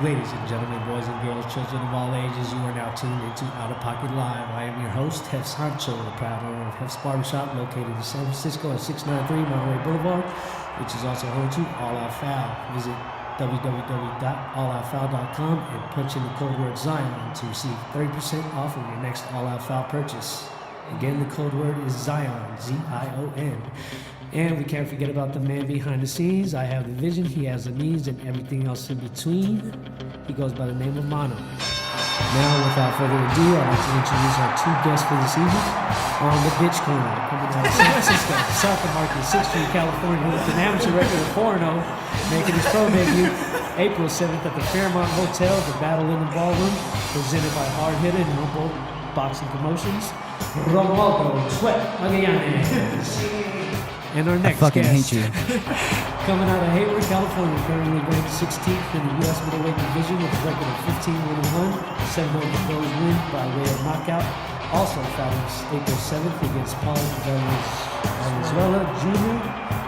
Ladies and gentlemen, boys and girls, children of all ages, you are now tuned into Outta Pocket Live. I am your host, Hef's Hancho, the proud owner of Hef's Barbershop, located in San Francisco at 693 Monterey Boulevard, which is also home to All Out Foul. Visit www.alloutfoul.com and punch in the code word Zion to receive 30% off of your next All Out Foul purchase. Again, the code word is Zion, Z-I-O-N. And we can't forget about the man behind the scenes. I have the vision, he has the needs, and everything else in between. He goes by the name of Mono. Now, without further ado, I'd like to introduce our two guests for this evening. On the bitch corner, coming out of San Francisco, South of Market, 6th Street, California, with an amateur record of 4-0, making his pro debut April 7th at the Fairmont Hotel, the Battle in the Ballroom, presented by Hard Hitter and Humboldt Boxing Promotions, Romualdo Sweat Magallanes. And our next fucking guest, hate you. coming out of Hayward, California, currently ranked 16th in the U.S. middleweight division with a record of 15-1, 7 those win by way of knockout. Also fighting April 7th against Paul Valenzuela Jr.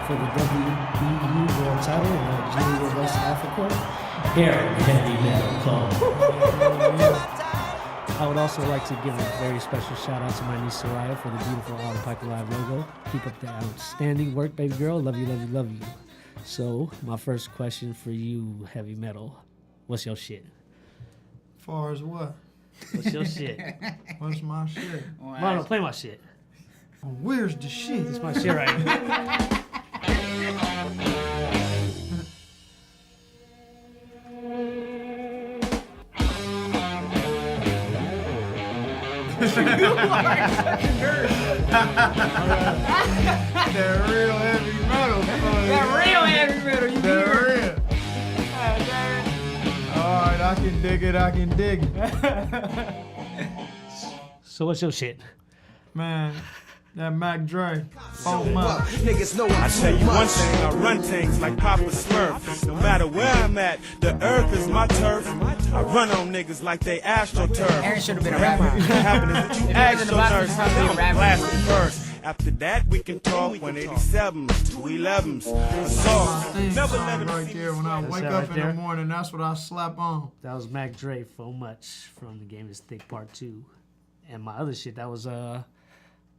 for the WBU World Title in Nigeria, West Africa. Aaron Heavy Metal Cole. I would also like to give a very special shout out to my niece Soraya for the beautiful Outta Pocket Live logo. Keep up the outstanding work, baby girl. Love you, love you, love you. So, my first question for you, Heavy Metal. What's your shit? Far as what? What's your shit? What's my shit? Mono, play my shit. Where's the shit? It's my shit right here. That real heavy metal. That real heavy metal, you That hear? real. Alright, I can dig it. So, what's your shit? Man, that Mac Dre. Oh my. Niggas know I tell you one thing, I run things like Papa Smurf. No matter where I'm at, the earth is my turf. I run on niggas like they AstroTurf. Aaron should have been a rapper. What happened is that you asked your nurse, If he was in the box, he'd probably be a I'm rapper. blasting first. After that, we can talk 187s, 211s. Assault. Never let him Right see there, when I That's wake that up right in there? the morning, that's what I slap on. That was Mac Dre, So Much, from the Game is Thick Part 2. And my other shit, that was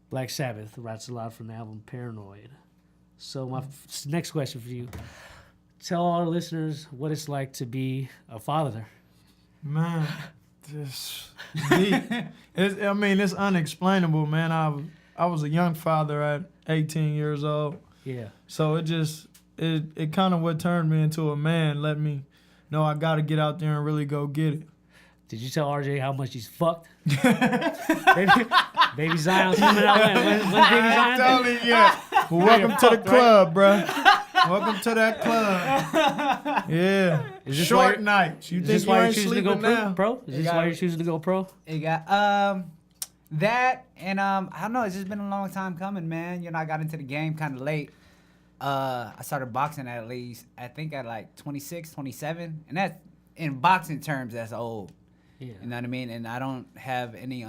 Black Sabbath, Rats a Lot from the album Paranoid. So my next question for you. Tell all our listeners what it's like to be a father. Man, this deep. It's unexplainable, man. I was a young father at 18 years old. Yeah. So it kind of what turned me into a man, let me know I got to get out there and really go get it. Did you tell RJ how much he's fucked? Baby Zion's coming out. When's Baby Zion? Totally, yeah. Well, welcome to the club, bro. Welcome to that club. Yeah. Is this Short why nights. You Is think this you why you're ain't choosing to go sleeping now? pro? Is this why you're choosing to go pro? You got that and I don't know. It's just been a long time coming, man. You know, I got into the game kind of late. I started boxing at least I think at like 26, 27, and that's in boxing terms that's old. Yeah. You know what I mean? And I don't have any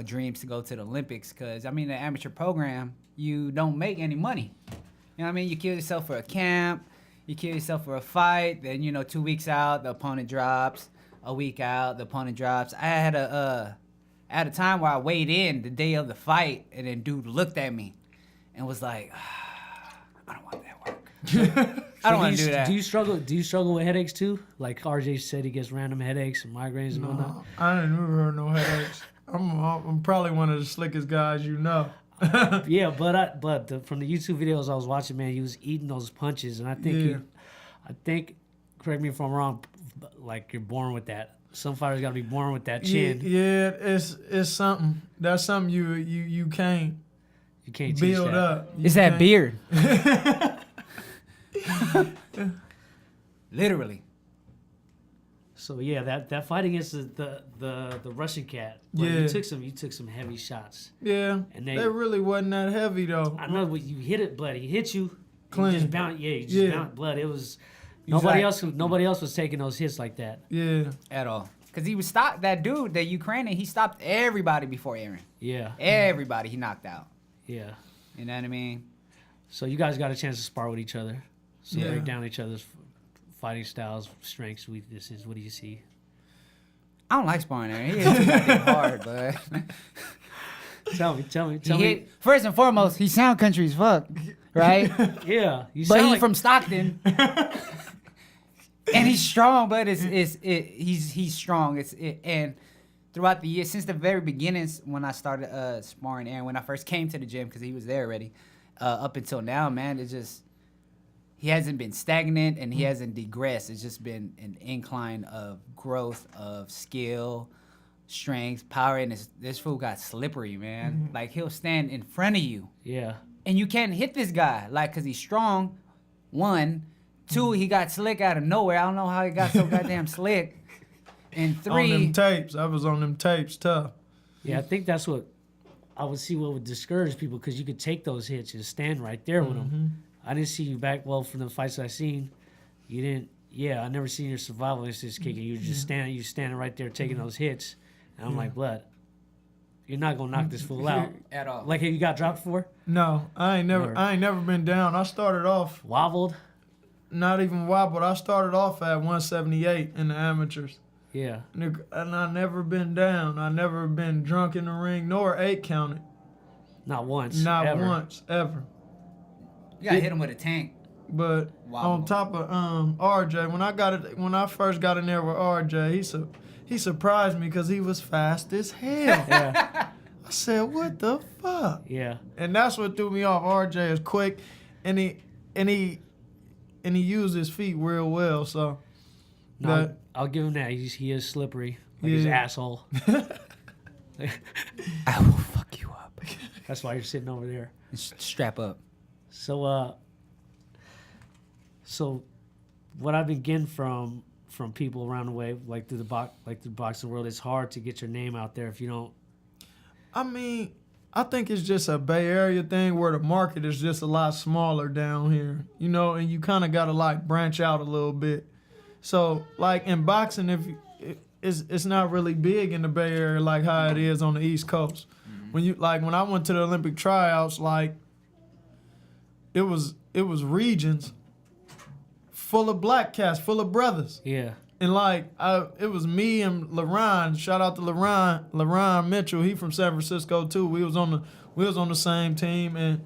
dreams to go to the Olympics because the amateur program you don't make any money. You know what I mean? You kill yourself for a camp, you kill yourself for a fight. Then 2 weeks out, the opponent drops. A week out, the opponent drops. I had a time where I weighed in the day of the fight, and then dude looked at me and was like, "I don't want that work. I don't want to do that." Do you struggle with headaches too? Like RJ said, he gets random headaches and migraines and whatnot. I ain't never heard no headaches. I'm probably one of the slickest guys you know. Yeah, but from the YouTube videos I was watching, man, he was eating those punches, and I think correct me if I'm wrong, like you're born with that. Some fighters got to be born with that chin. Yeah, it's something. That's something you can't Teach build that. up. It's that beard. Literally. So yeah, that fight against the Russian cat. But Yeah. you took some heavy shots. Yeah, And they- they really wasn't that heavy though. I know you hit it, blood. He hit you. Clean. You just bounced. Yeah, you just Yeah. bounced blood. It was Exactly. nobody else was taking those hits like that. Yeah, At all. Because he was stopped, that dude, the Ukrainian, he stopped everybody before Aaron. Yeah, Everybody he knocked out. yeah. You know what I mean? So you guys got a chance to spar with each other. So Yeah. break down each other's fighting styles, strengths, weaknesses? What do you see? I don't like sparring Aaron. He is too goddamn hard, but Tell me. first and foremost, he sound country as fuck, right? Yeah, you But sound he's like from Stockton, and he's strong. But he's strong. And throughout the years, since the very beginnings, when I started sparring Aaron, when I first came to the gym, because he was there already, up until now, man, it's just he hasn't been stagnant and he hasn't digressed. It's just been an incline of growth, of skill, strength, power, and this fool got slippery, man. Like he'll stand in front of you. yeah. And you can't hit this guy, like, because he's strong, one. Two, he got slick out of nowhere. I don't know how he got so goddamn slick. And On three, them tapes. I was on them tapes, tough. Yeah, I think that's what I would see what would discourage people because you could take those hits and stand right there with them. I didn't see you back well from the fights I seen. You didn't. Yeah, I never seen your survival instincts kicking. You were just standing right there taking those hits, and I'm like, blood. You're not gonna knock this fool out at all. Like, have you got dropped for? No, I ain't never been down. I started off Wobbled? not even wobbled. I started off at 178 in the amateurs. Yeah. And I never been down. I never been drunk in the ring, nor 8 counted. Not once. Not ever. once, ever. you gotta hit him with a tank. But Wow. on top of RJ, when I first got in there with RJ, he surprised me because he was fast as hell. Yeah. I said, "What the fuck?" Yeah. And that's what threw me off. RJ is quick, and he used his feet real well. So No, that- I'll give him that. He is slippery. Like his Yeah. asshole. I will fuck you up. That's why you're sitting over there. Strap up. So what I've been getting from people around the way, like through the boxing world, it's hard to get your name out there if you don't. I mean, I think it's just a Bay Area thing where the market is just a lot smaller down here, and you kind of got to like branch out a little bit. So like in boxing, it's not really big in the Bay Area like how it is on the East Coast. When I went to the Olympic tryouts, like it was regions full of black cats, full of brothers. Yeah. And it was me and LaRon. Shout out to LaRon Mitchell. He from San Francisco too. We was on the same team, and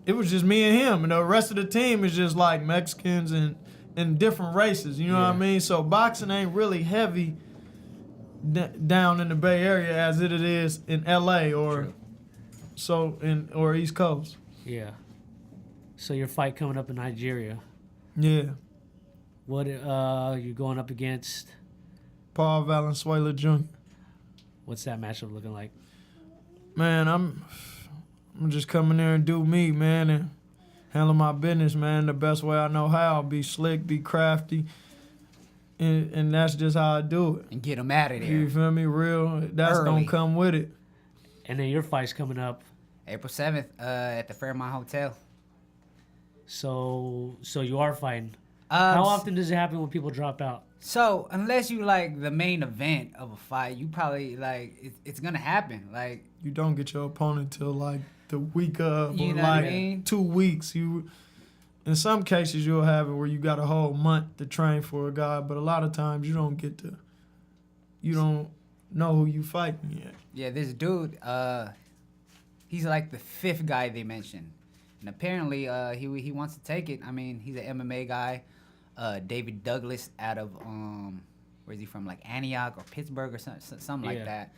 it was just me and him. And the rest of the team is just like Mexicans and different races. You know what I mean? So boxing ain't really heavy down in the Bay Area as it is in LA or East Coast. Yeah. So your fight coming up in Nigeria. Yeah. What you're going up against? Paul Valenzuela Jr. What's that matchup looking like? Man, I'm just coming there and do me, man, and handle my business, man, the best way I know how. Be slick, be crafty, and that's just how I do it. And get him out of there. You feel me? Real. That's Early. gonna come with it. And then your fight's coming up. April 7th at the Fairmont Hotel. So you are fighting. How often does it happen when people drop out? So unless you like the main event of a fight, you probably like it's gonna happen. Like You don't get your opponent till like the week of, You or know what I like mean? 2 weeks. In some cases, you'll have it where you got a whole month to train for a guy, but a lot of times you don't know who you fighting yet. yeah, this dude, he's like the 5th guy they mentioned, and apparently he wants to take it. I mean, he's an MMA guy. David Douglas out of where's he from? Like Antioch or Pittsburgh or something like that.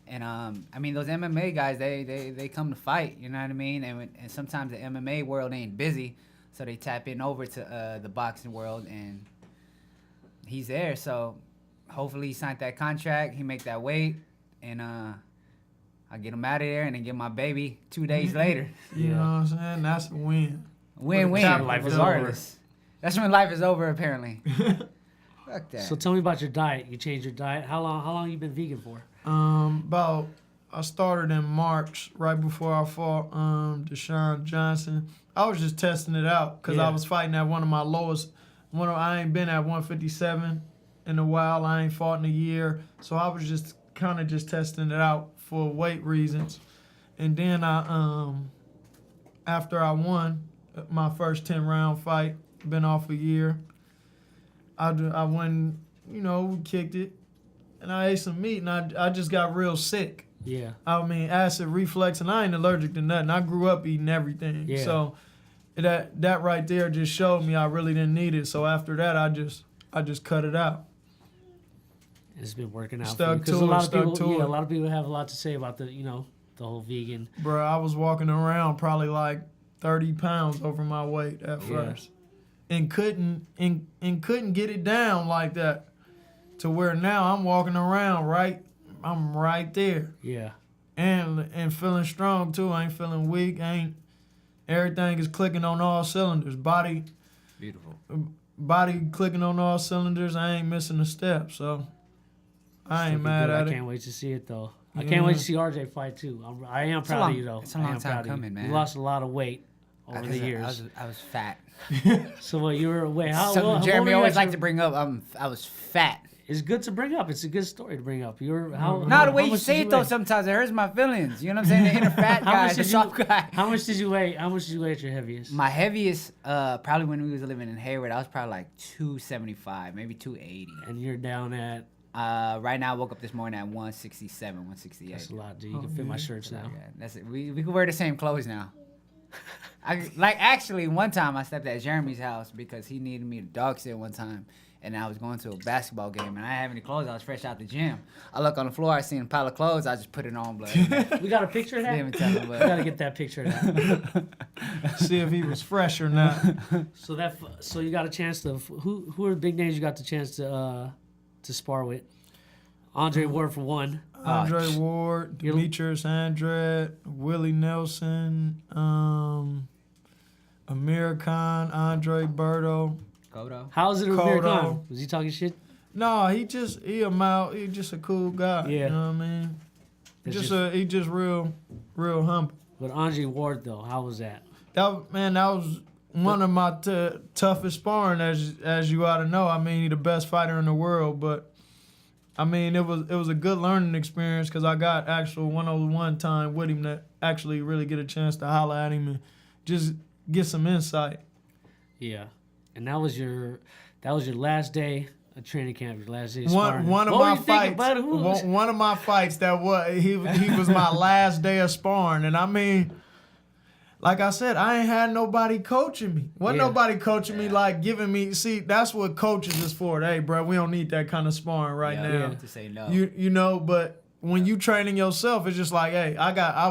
And I mean, those MMA guys, they come to fight. You know what I mean? And sometimes the MMA world ain't busy, so they tap in over to the boxing world, and he's there. So hopefully he signed that contract. He make that weight, and I get him out of there, and then get my baby 2 days later. You know what I'm saying? That's a win. Win-win, Life is regardless. That's when life is over, apparently. Fuck that. So tell me about your diet. You changed your diet. How long you been vegan for? I started in March, right before I fought Deshaun Johnson. I was just testing it out because I was fighting at one of my lowest. I ain't been at 157 in a while. I ain't fought in a year, so I was just kind of just testing it out for weight reasons. And then after I won my first 10-round fight, been off a year. I went, we kicked it, and I ate some meat, and I just got real sick. Yeah. I mean, acid reflux, and I ain't allergic to nothing. I grew up eating everything. Yeah. So that right there just showed me I really didn't need it. So after that, I just cut it out. It's been working out. Stuck for you. 'Cause to a lot it, of people, stuck to yeah, it. a lot of people have a lot to say about the whole vegan. Bro, I was walking around probably like 30 pounds over my weight at first, and couldn't get it down like that, to where now I'm walking around I'm right there, Yeah. and feeling strong too. I ain't feeling weak. Everything is clicking on all cylinders. Body clicking on all cylinders. I ain't missing a step. So I ain't Looking mad good. at I it. can't wait to see it though. I Yeah. can't wait to see RJ fight too. I am proud of you though. It's a I long am time proud of you. coming, man. You lost a lot of weight over the Because years. I was fat. So what you were how Something what Jeremy were you always at like your- to bring up. I was fat. It's good to bring up. It's a good story to bring up. You're how Not the way how you much say did it though. weigh? Sometimes it hurts my feelings. You know what I'm saying? The inner fat How guy, much the did soft guy. How much did you weigh? How much did you weigh at your heaviest? My heaviest, probably when we was living in Hayward, I was probably like 275, maybe 280. And you're down at. Right now, I woke up this morning at 167, 168. That's a lot, dude. You can fit my shirts now. Yeah, that's it. We can wear the same clothes now. Actually, one time I slept at Jeremy's house because he needed me to dog sit one time, and I was going to a basketball game, and I didn't have any clothes. I was fresh out the gym. I look on the floor, I seen a pile of clothes. I just put it on, blood. We got a picture of that. Didn't even tell him, We but gotta get that picture of that. See if he was fresh or not. So you got a chance to who are the big names you got the chance to spar with? Andre Ward for one. Andre Ward, You're- Demetrius Andrade, Willie Nelson, Amir Khan, Andre Berto. Kodo. How's it with Kodo. Amir Khan? Was he talking shit? No, he just a cool guy. Yeah. You know what I mean? It's He just real humble. But Andre Ward though, how was that? That was one of my toughest sparring, as you ought to know. I mean, he's the best fighter in the world, but I mean, it was a good learning experience because I got actual one-on-one time with him to actually really get a chance to holler at him and just get some insight. Yeah. And that was your last day of training camp, your last day of sparring. One of What were my you thinking, fights. bud? One of my fights he was my last day of sparring, and I mean, like I said, I ain't had nobody coaching me. Wasn't Yeah. nobody coaching me, like giving me. See, that's what coaches is for. Hey, bro, we don't need that kind of sparring right now. To say no. You know, but when you training yourself, it's just like, hey, I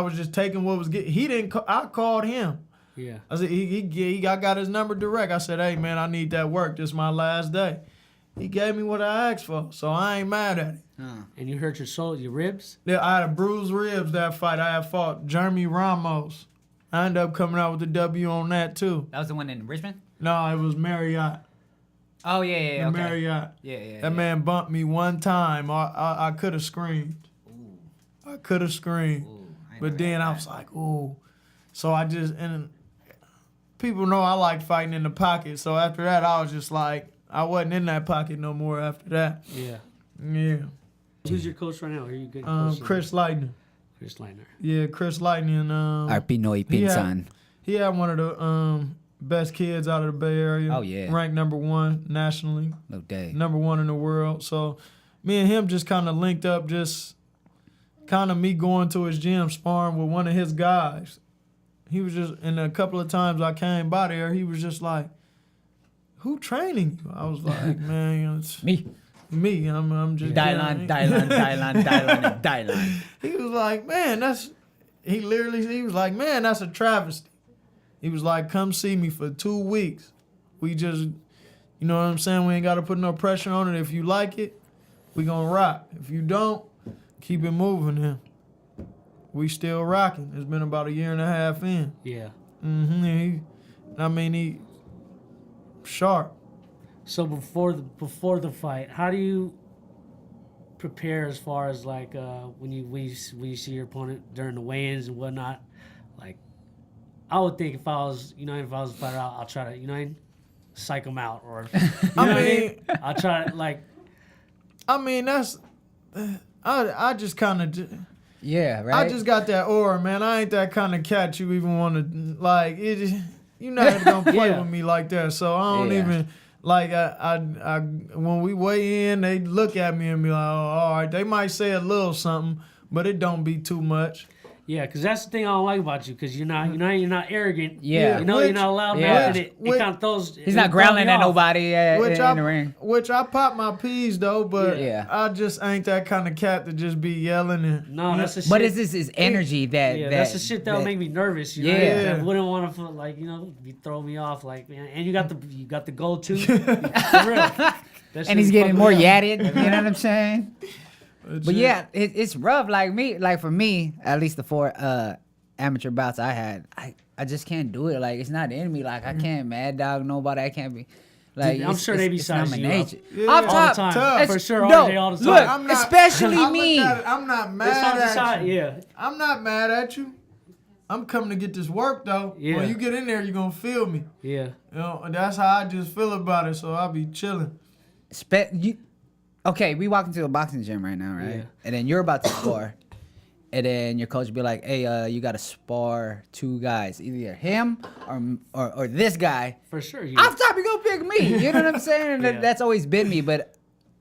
was just taking what was getting. He didn't. I called him. Yeah. I said I got his number direct. I said, hey man, I need that work. This is my last day. He gave me what I asked for, so I ain't mad at it. And you hurt your ribs? Yeah, I had a bruised ribs that fight. I had fought Jeremy Ramos. I ended up coming out with the W on that too. That was the one in Richmond? No, it was Marriott. Oh, yeah, The okay. Marriott. Yeah. That man bumped me one time. I could have screamed. I could have screamed. But then I was like, ooh. So and people know I like fighting in the pocket. So after that, I was just like, I wasn't in that pocket no more after that. Yeah. Yeah. Who's your coach right now? Are you good coach? Chris Lightning. Chris Leitner. Yeah, Chris Lightning. Pinoy Pinsan. He had one of the best kids out of the Bay Area. Oh, yeah. Ranked number 1 nationally. No day. Number 1 in the world. So me and him just kind of linked up, just kind of me going to his gym sparring with one of his guys. He was just, and a couple of times I came by there, he was just like, who training you? I was like, man, it's Me. me. I'm just Dylan. He was like, man, he was like, man, that's a travesty. He was like, come see me for 2 weeks. We just, you know what I'm saying? We ain't got to put no pressure on it. If you like it, we gonna rock. If you don't, keep it moving then. We still rocking. It's been about 1.5 years in. Yeah. He sharp. So before the fight, how do you prepare as far as like when you see your opponent during the weigh-ins and whatnot? Like, I would think if I was a fighter, I'll try to psych them out or I'll try to like. I mean that's I just kind of. Yeah, right. I just got that aura, man. I ain't that kind of cat you even want to like. You're not gonna play with me like that. So I don't even. Like when we weigh in, they look at me and be like, "Oh, all right." They might say a little something, but it don't be too much. Yeah, because that's the thing I don't like about you, because you're not arrogant. Yeah. You know you're not allowed Yeah. mouth, and it kind of throws. He's not growling at nobody in the ring. Which I pop my peas though, but Yeah. I just ain't that kind of cat to just be yelling and. No, that's the shit. But it's this energy that. Yeah, that, that's the shit that'll make me nervous. You know? Yeah. I wouldn't want to feel like, be throwing me off. Like, man, and you got the gold too. For real. That and shit he's getting fucking more up. yadded. You know what I'm saying? But yeah, it's rough. Like for me, at least the 4 amateur bouts I had, I just can't do it. Like, it's not in me. Like, I can't mad dog nobody. I can't be. Like, Dude, I'm sure they be sizing you up. Yeah. Off All top, the time. tough. For sure, No, RJ, all the look, time. especially I me. look at it, I'm not It's mad on the at side, you. yeah. I'm not mad at you. I'm coming to get this work though. Yeah. When you get in there, you're gonna feel me. Yeah. And that's how I just feel about it. So I'll be chilling. Okay, we walk into a boxing gym right now, right? Yeah. And then you're about to spar. And then your coach be like, "Hey, you gotta spar 2 guys, either him or this guy." For sure. Off top, you gonna pick me. You know what I'm saying? And Yeah. that's always been me. But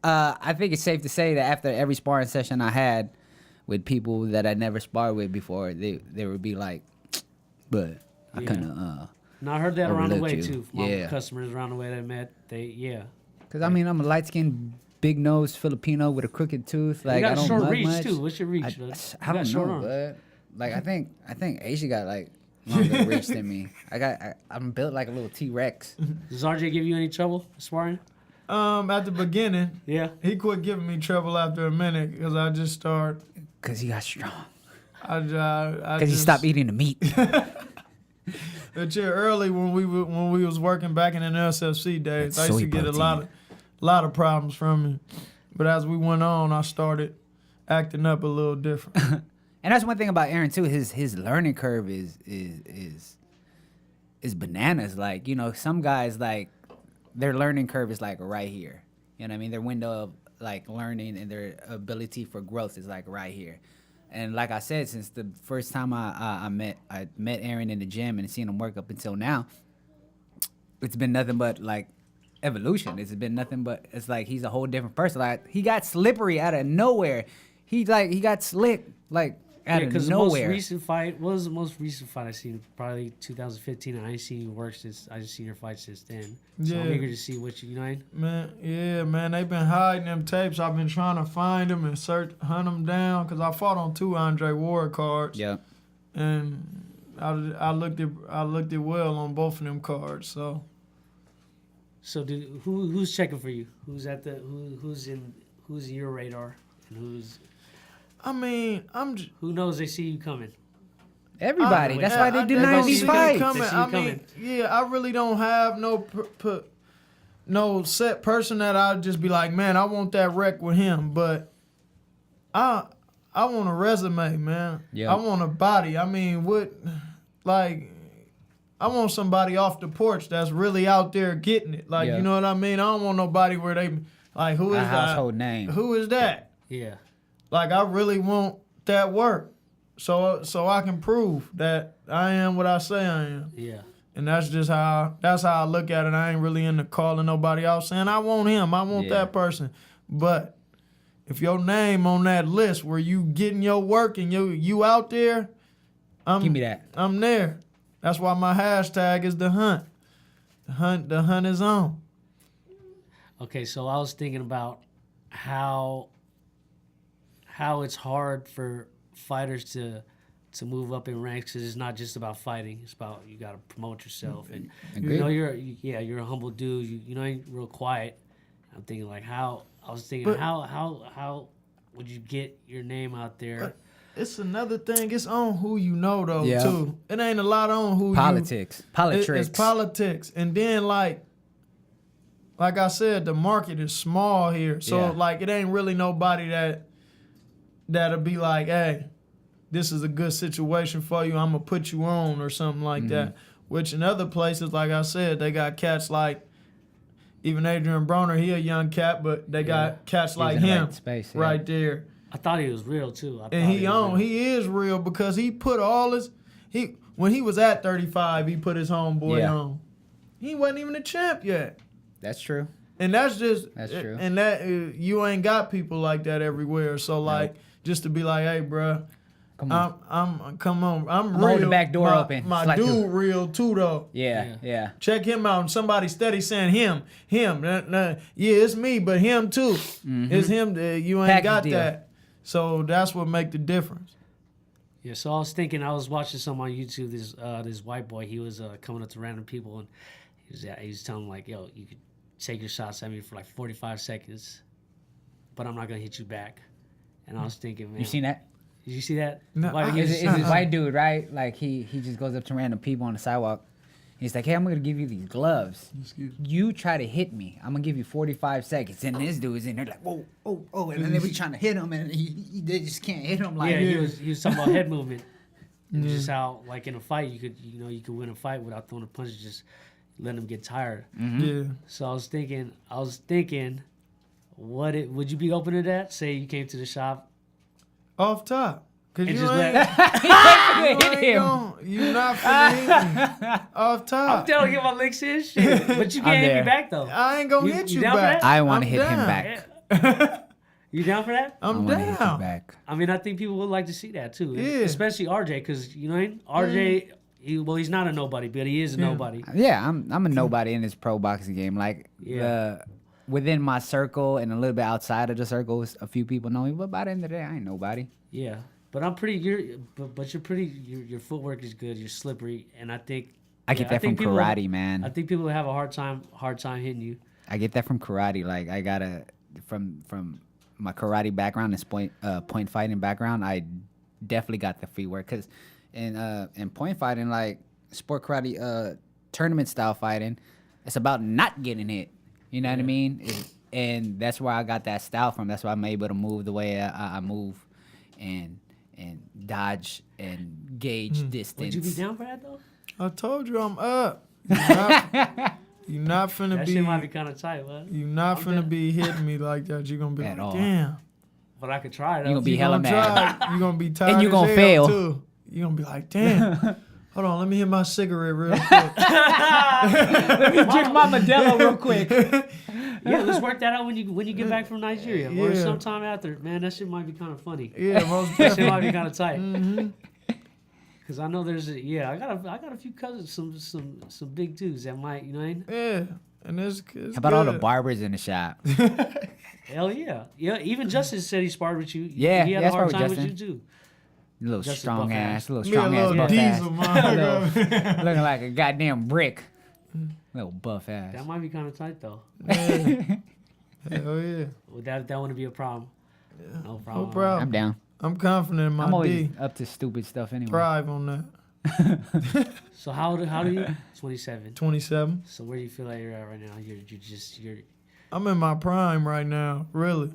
I think it's safe to say that after every sparring session I had with people that I never sparred with before, they would be like, "But I Yeah. couldn't." No, I heard that around the overlooked way you. too. From my Yeah. customers around the way that I met, Because I mean, I'm a light skinned, big nosed Filipino with a crooked tooth. Like, you got I don't short mug reach much. too. What's your reach? I bud? You don't got short know, arms. but like I think Asia got like longer reach than me. I'm built like a little T-Rex. Does RJ give you any trouble sparring? At the beginning, Yeah. he quit giving me trouble after a minute because I just started. Cause he got strong. Cause He stopped eating the meat. But yeah, early when we was working back in the NSFC days, That I used to soy get a protein. lot of problems from me. But as we went on, I started acting up a little different. And that's one thing about Aaron too. His learning curve is bananas. Like, some guys, like, their learning curve is like right here. You know what I mean? Their window of like learning and their ability for growth is like right here. And like I said, since the first time I met Aaron in the gym and seen him work up until now, it's been nothing but like evolution. It's been nothing but, it's like he's a whole different person. Like, he got slippery out of nowhere. He got slick like out of Because nowhere. what was the most recent fight I seen? Probably 2015. And I ain't seen you work since. I just seen your fight since then. So I'm Yeah. eager to see what you know. Man, they've been hiding them tapes. I've been trying to find them and hunt them down because I fought on 2 Andre Ward cards. Yeah. And I looked it well on both of them cards. So So who's checking for you? Who's in your radar? And I mean, who knows they see you coming? Everybody. That's why they I deny these see it fights. coming. They see I it mean, coming. yeah, I really don't have no set person that I'd just be like, man, I want that wreck with him. But I want a resume, man. Yeah. I want a body. I mean, I want somebody off the porch that's really out there getting it. Like, Yeah. you know what I mean? I don't want nobody where they like, who is A that? household name. Who is that? Yeah. Like, I really want that work, so I can prove that I am what I say I am. Yeah. And that's how I look at it. I ain't really into calling nobody out saying I want him, I want Yeah. that person. But if your name on that list where you getting your work and you out there, Give me that. I'm there. That's why my hashtag is the hunt. The hunt is on. Okay, so I was thinking about how it's hard for fighters to move up in ranks, because it's not just about fighting. It's about, you got to promote yourself, and Agreed. you're a humble dude. You know, you're real quiet. I'm thinking like how would you get your name out there? It's another thing. It's on who you know though Yeah. too. It ain't a lot on who Politics. Politics. It's politics. And then like I said, the market is small here. So Yeah. like it ain't really nobody that'll be like, hey, this is a good situation for you. I'm gonna put you on or something like that. Which in other places, like I said, they got cats like even Adrian Broner, he a young cat, but they got cats like in the him right space, yeah. right there. I thought he was real too. And he is real because he put all his when he was at 35, he put his homeboy Yeah. on. He wasn't even a champ yet. That's true. And that's just That's true. And that you ain't got people like that everywhere. So like, just to be like, hey, bro, Come on. I'm real. Hold the back door open. My Slide dude through. real too though. Yeah. Check him out. And somebody steady saying him. Yeah, it's me, but him too. It's him. You ain't Package got deal. that. So that's what make the difference. Yeah, so I was thinking, I was watching some on YouTube. This white boy, he was coming up to random people and he was telling them like, "Yo, you could take your shots at me for like 45 seconds, but I'm not gonna hit you back." And I was thinking, man, You seen that? Did you see that? No, Why- I- It's this white dude, right? Like he just goes up to random people on the sidewalk. He's like, "Hey, I'm gonna give you these gloves. You try to hit me, I'm gonna give you 45 seconds." And this dude is in there like, "Whoa, oh," and then they be trying to hit him, and they just can't hit him. Like, Yeah, he was talking about head movement. And just how, like in a fight, you could win a fight without throwing a punch, just letting them get tired. Yeah. So I was thinking, would you be open to that? Say you came to the shop Off top. Cause and you just ain't, let. hit him. you not finna hit me. Off I'm top. telling you my licks in shit, but you I'm can't hit there. me back though. I ain't gonna You- hit you you down for back. that? I want to I'm hit him down. back. You down for that? I'm I want to hit you down. back. I mean, I think people would like to see that too. Yeah. Especially RJ, because you know what I mean? RJ, he's not a nobody, but he is a nobody. Yeah, I'm a nobody in this pro boxing game. Like, Yeah. within my circle and a little bit outside of the circle, a few people know me. But by the end of the day, I ain't nobody. Yeah, but but you're pretty. Your footwork is good. You're slippery, and I think I get that from people- karate, man. I think people have a hard time hitting you. I get that from karate. Like I gotta from my karate background and point fighting background. I definitely got the free work because in point fighting, like sport karate, tournament style fighting, it's about not getting hit. You know what I mean? And that's where I got that style from. That's why I'm able to move the way I move, and dodge and gauge distance. Would you be down for that though? I told you I'm up. You not finna That be. shit might be kind of tight, man. You not I'm finna down. be hitting me like that. You gonna be At like, all. damn. But I could try though. You gonna be You hella gonna mad. try. You gonna be tired. And you as gonna hell, fail. too. You gonna be like, damn. Hold on, let me hit my cigarette real quick. Let me drink my Modelo real quick. Yeah, let's work that out when you get back from Nigeria or Yeah. sometime after. Man, that shit might be kind of funny. Yeah, most That shit definitely. might be kind of tight. Cause I know I got a few cousins, some big dudes that might, you know what I mean? Yeah, and it's How about all the good. barbers in the shop? Hell yeah. Yeah, even Justice said he sparred with you. Yeah, he had yeah, a I hard sparred time with with you too. Little Just a strong buff ass, ass. little Me a strong ass little buff diesel, ass. man. Looking like a goddamn brick. Little buff That ass. might be kind of tight though. Hell yeah. Would that wouldn't be a problem? No problem. No problem. I'm down. I'm confident in my I'm always D. up to stupid stuff anyway. Thrive on that. So how do you? 27. 27. So where do you feel like you're at right now? You're I'm in my prime right now, really.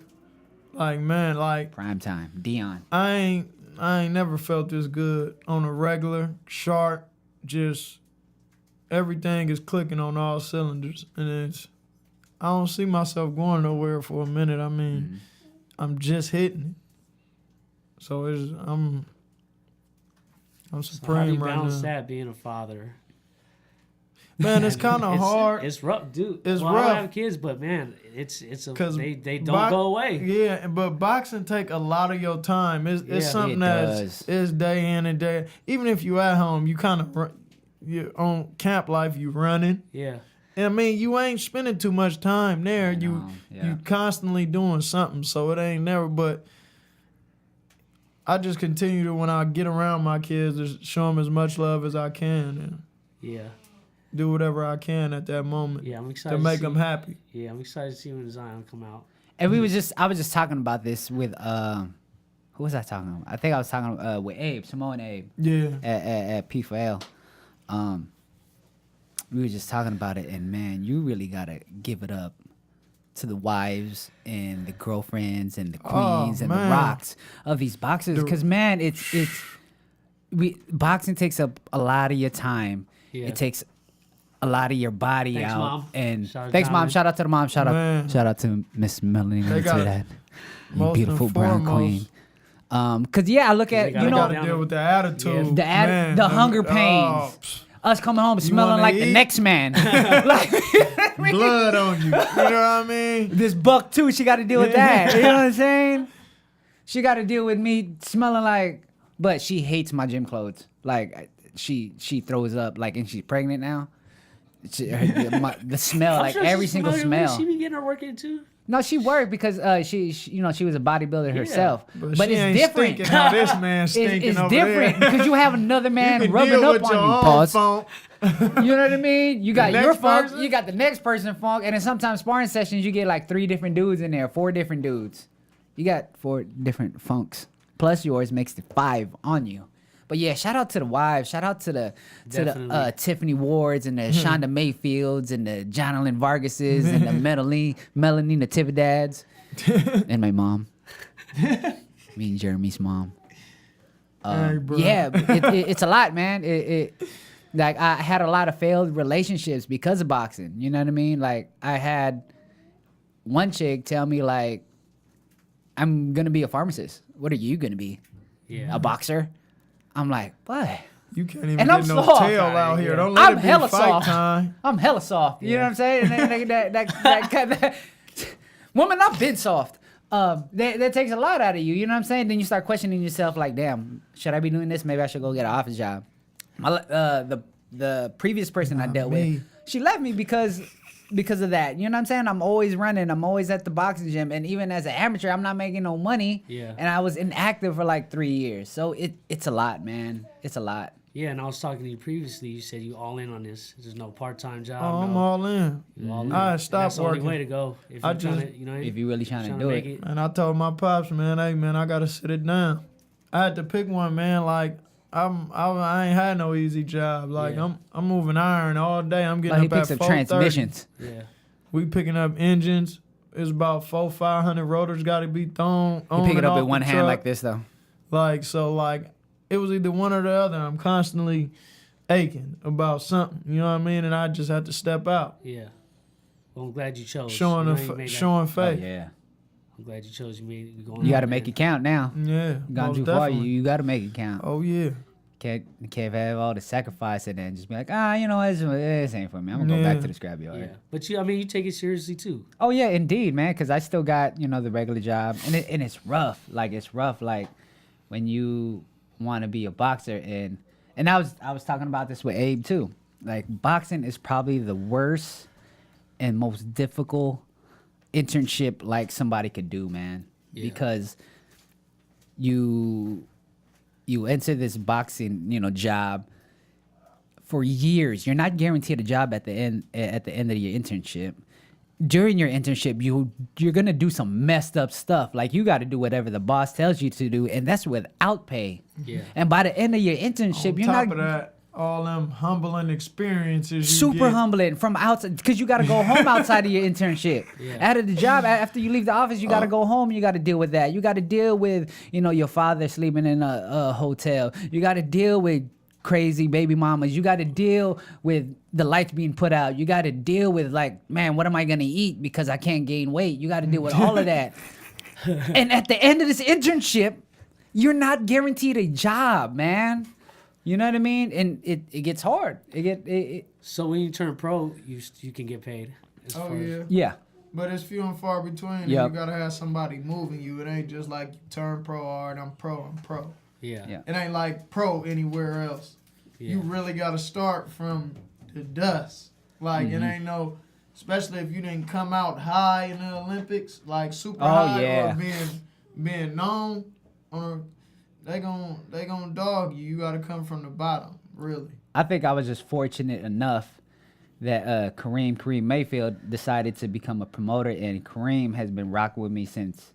Like, man, like Prime time. Dion. I ain't never felt this good on a regular, sharp, just everything is clicking on all cylinders. And I don't see myself going nowhere for a minute. I mean, I'm just hitting it. So I'm so how do supreme you right balance now. that being a father? Man, it's kind of hard. It's rough, dude. It's I rough. don't have kids, but man, it's a 'Cause they don't go away. Yeah, but boxing take a lot of your time. It's Yeah. something It that's does. it's day in and day. Even if you at home, you kind of you on camp life. You running. Yeah. And I mean, you ain't spending too much time there. I You know, yeah. you constantly doing something, so it ain't never. But I just continue to when I get around my kids, just show them as much love as I can and Yeah. do whatever I can at that moment Yeah. I'm excited to make see, them happy. Yeah, I'm excited to see when Zion come out. And I was just talking about this with who was I talking about? I think I was talking with Abe, Samoan Abe Yeah, at P4L. We were just talking about it, and man, you really gotta give it up to the wives and the girlfriends and the queens and man. the rocks of these boxers, because man, boxing takes up a lot of your time. Yeah. It takes a lot of your body Thanks, out. Mom. And Shout out thanks, Mom. Diamond. Shout out to the mom. Man. Shout out to Miss Melanie. They Let me got say it. that. You Most beautiful and brown foremost. queen. Cause yeah, I look They at gotta you you go know gotta down deal the- with the attitude. the hunger pains. Us coming home smelling wanna like the eat? next man. Like mean? blood on you. You know what I mean? This buck too, she got to deal with that. You know what I'm saying? She got to deal with me smelling like, but she hates my gym clothes. Like she throws up, like, and she's pregnant now. The smell, like every single smell. She be getting her working too. No, she worked because she she was a bodybuilder herself. But she it's ain't different. stinking how this man stinking It's over different there. because you have another man You can rubbing deal up with on your you. own Pause. funk. You know what I mean? You got The your next funk, person? you got the next person funk, and then sometimes sparring sessions you get like 3 different dudes in there, 4 different dudes. You got 4 different funks. Plus yours makes it 5 on you. But yeah, shout out to the wives. Shout out to the Tiffany Wards and the Shonda Mayfields and the Jonalyn Vargases and the Melanina Natividads and my mom. Me and Jeremy's mom. Hey, bro. Yeah, it's a lot, man. Like I had a lot of failed relationships because of boxing. You know what I mean? Like I had one chick tell me like, "I'm gonna be a pharmacist. What are you gonna be? Yeah. A boxer?" I'm like, "What?" You can't even And get I'm no soft. tail out here. Yeah. Don't let I'm it be hella fight soft. time. I'm hella soft. You know what I'm saying? And that woman, I've been soft. That takes a lot out of you. You know what I'm saying? Then you start questioning yourself, like, damn, should I be doing this? Maybe I should go get an office job. The previous person I dealt me. with, she left me because of that. You know what I'm saying? I'm always running. I'm always at the boxing gym. And even as an amateur, I'm not making no money. Yeah. And I was inactive for like 3 years. So it's a lot, man. It's a lot. Yeah, and I was talking to you previously. You said you all in on this. There's no part-time job. Oh, I'm no. all in. You all in. I And stopped that's the only working. way to go. If I you're trying just- to, you know, If you're really trying to do make it. And I told my pops, man, hey, man, I got to sit it down. I had to pick one, man. Like, I ain't had no easy job. Like, Yeah. I'm moving iron all day. I'm Like getting he up picks at up 4:30. transmissions. Yeah. We picking up engines. It's about 400-500 rotors got to be thrown on You pick it and up off with one the hand truck. like this, though. Like, it was either one or the other. I'm constantly aching about something. You know what I mean? And I just had to step out, Yeah. Well, I'm glad you chose. showing You know, the you made that- showing faith. Yeah. I'm glad you chose. You made you going. You got to out make there. it count now. Yeah, Gone most too far. definitely. You got to make it count. Oh yeah. Can't have all the sacrifice and then just be like, you know, this ain't for me. I'm gonna go back Yeah. to the scrapyard. Yeah, but you take it seriously too. Oh yeah, indeed, man. Because I still got the regular job, and it's rough. Like it's rough. Like when you want to be a boxer, and I was talking about this with Abe too. Like boxing is probably the worst and most difficult internship like somebody could do, man. Yeah. Because you enter this boxing, job for years. You're not guaranteed a job at the end of your internship. During your internship, you're gonna do some messed up stuff. Like you got to do whatever the boss tells you to do, and that's without pay. Yeah. And by the end of your internship, On you're top not of that, all them humbling experiences. You super get. humbling from outside because you got to go home outside of your internship. Yeah. Out of the job, after you leave the office, you got to go home. You got to deal with that. You got to deal with your father sleeping in a hotel. You got to deal with crazy baby mamas. You got to deal with the lights being put out. You got to deal with like, man, what am I gonna eat because I can't gain weight? You got to deal with all of that. And at the end of this internship, you're not guaranteed a job, man. You know what I mean? And it gets hard. So when you turn pro, you can get paid. as Oh far as- yeah. Yeah. But it's few and far between. And Yep. you gotta have somebody moving you. It ain't just like you turn pro, all right, I'm pro. Yeah. Yeah. It ain't like pro anywhere else. Yeah. You really gotta start from the dust. Like Mm-hmm. it ain't no, especially if you didn't come out high in the Olympics, like super Oh, high yeah. or being known, or they gon' dog you. You gotta come from the bottom, really. I think I was just fortunate enough that Kareem Mayfield decided to become a promoter, and Kareem has been rocking with me since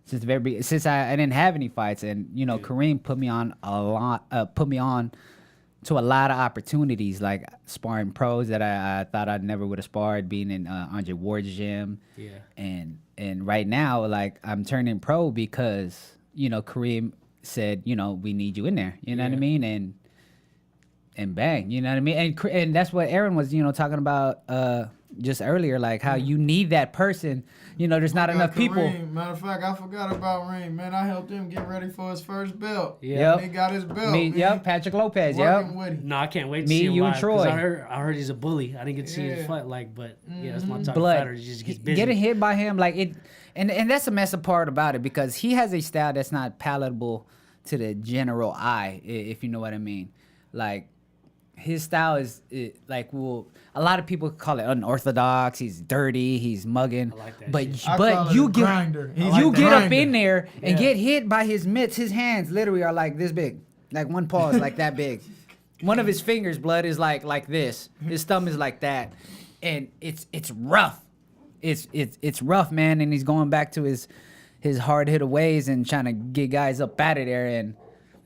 the very since I didn't have any fights, and Kareem put me on to a lot of opportunities, like sparring pros that I thought I never would have sparred, being in Andre Ward's gym, Yeah. and right now like I'm turning pro because Kareem said we need you in there, you know what I Yeah. mean, and bang, you know what I mean? And that's what Aaron was, talking about just earlier, like how you need that person. You know, there's not enough people. Kareem. Matter of fact, I forgot about Reem. Man, I helped him get ready for his first belt. Yeah. And he got his belt. Me, man. yep, Patrick Lopez, Working yep. with him. No, I can't wait to Me, see him you, and live, 'cause Troy. I heard he's a bully. I didn't get to see his Yeah. fight, but yeah, that's my type of Blood. fighter. He just gets busy. Getting hit by him, like it, and that's the messed up part about it, because he has a style that's not palatable to the general eye, if you know what I mean. Like his style is like, well, a lot of people call it unorthodox. He's dirty. He's mugging. I like that but shit. I but call it you a get grinder. He's you a get up grinder. in there and Yeah. get hit by his mitts. His hands literally are like this big, like one paw is like that big. One of his fingers, blood, is like this. His thumb is like that, and it's rough. It's rough, man. And he's going back to his hard hitter ways and trying to get guys up out of there. And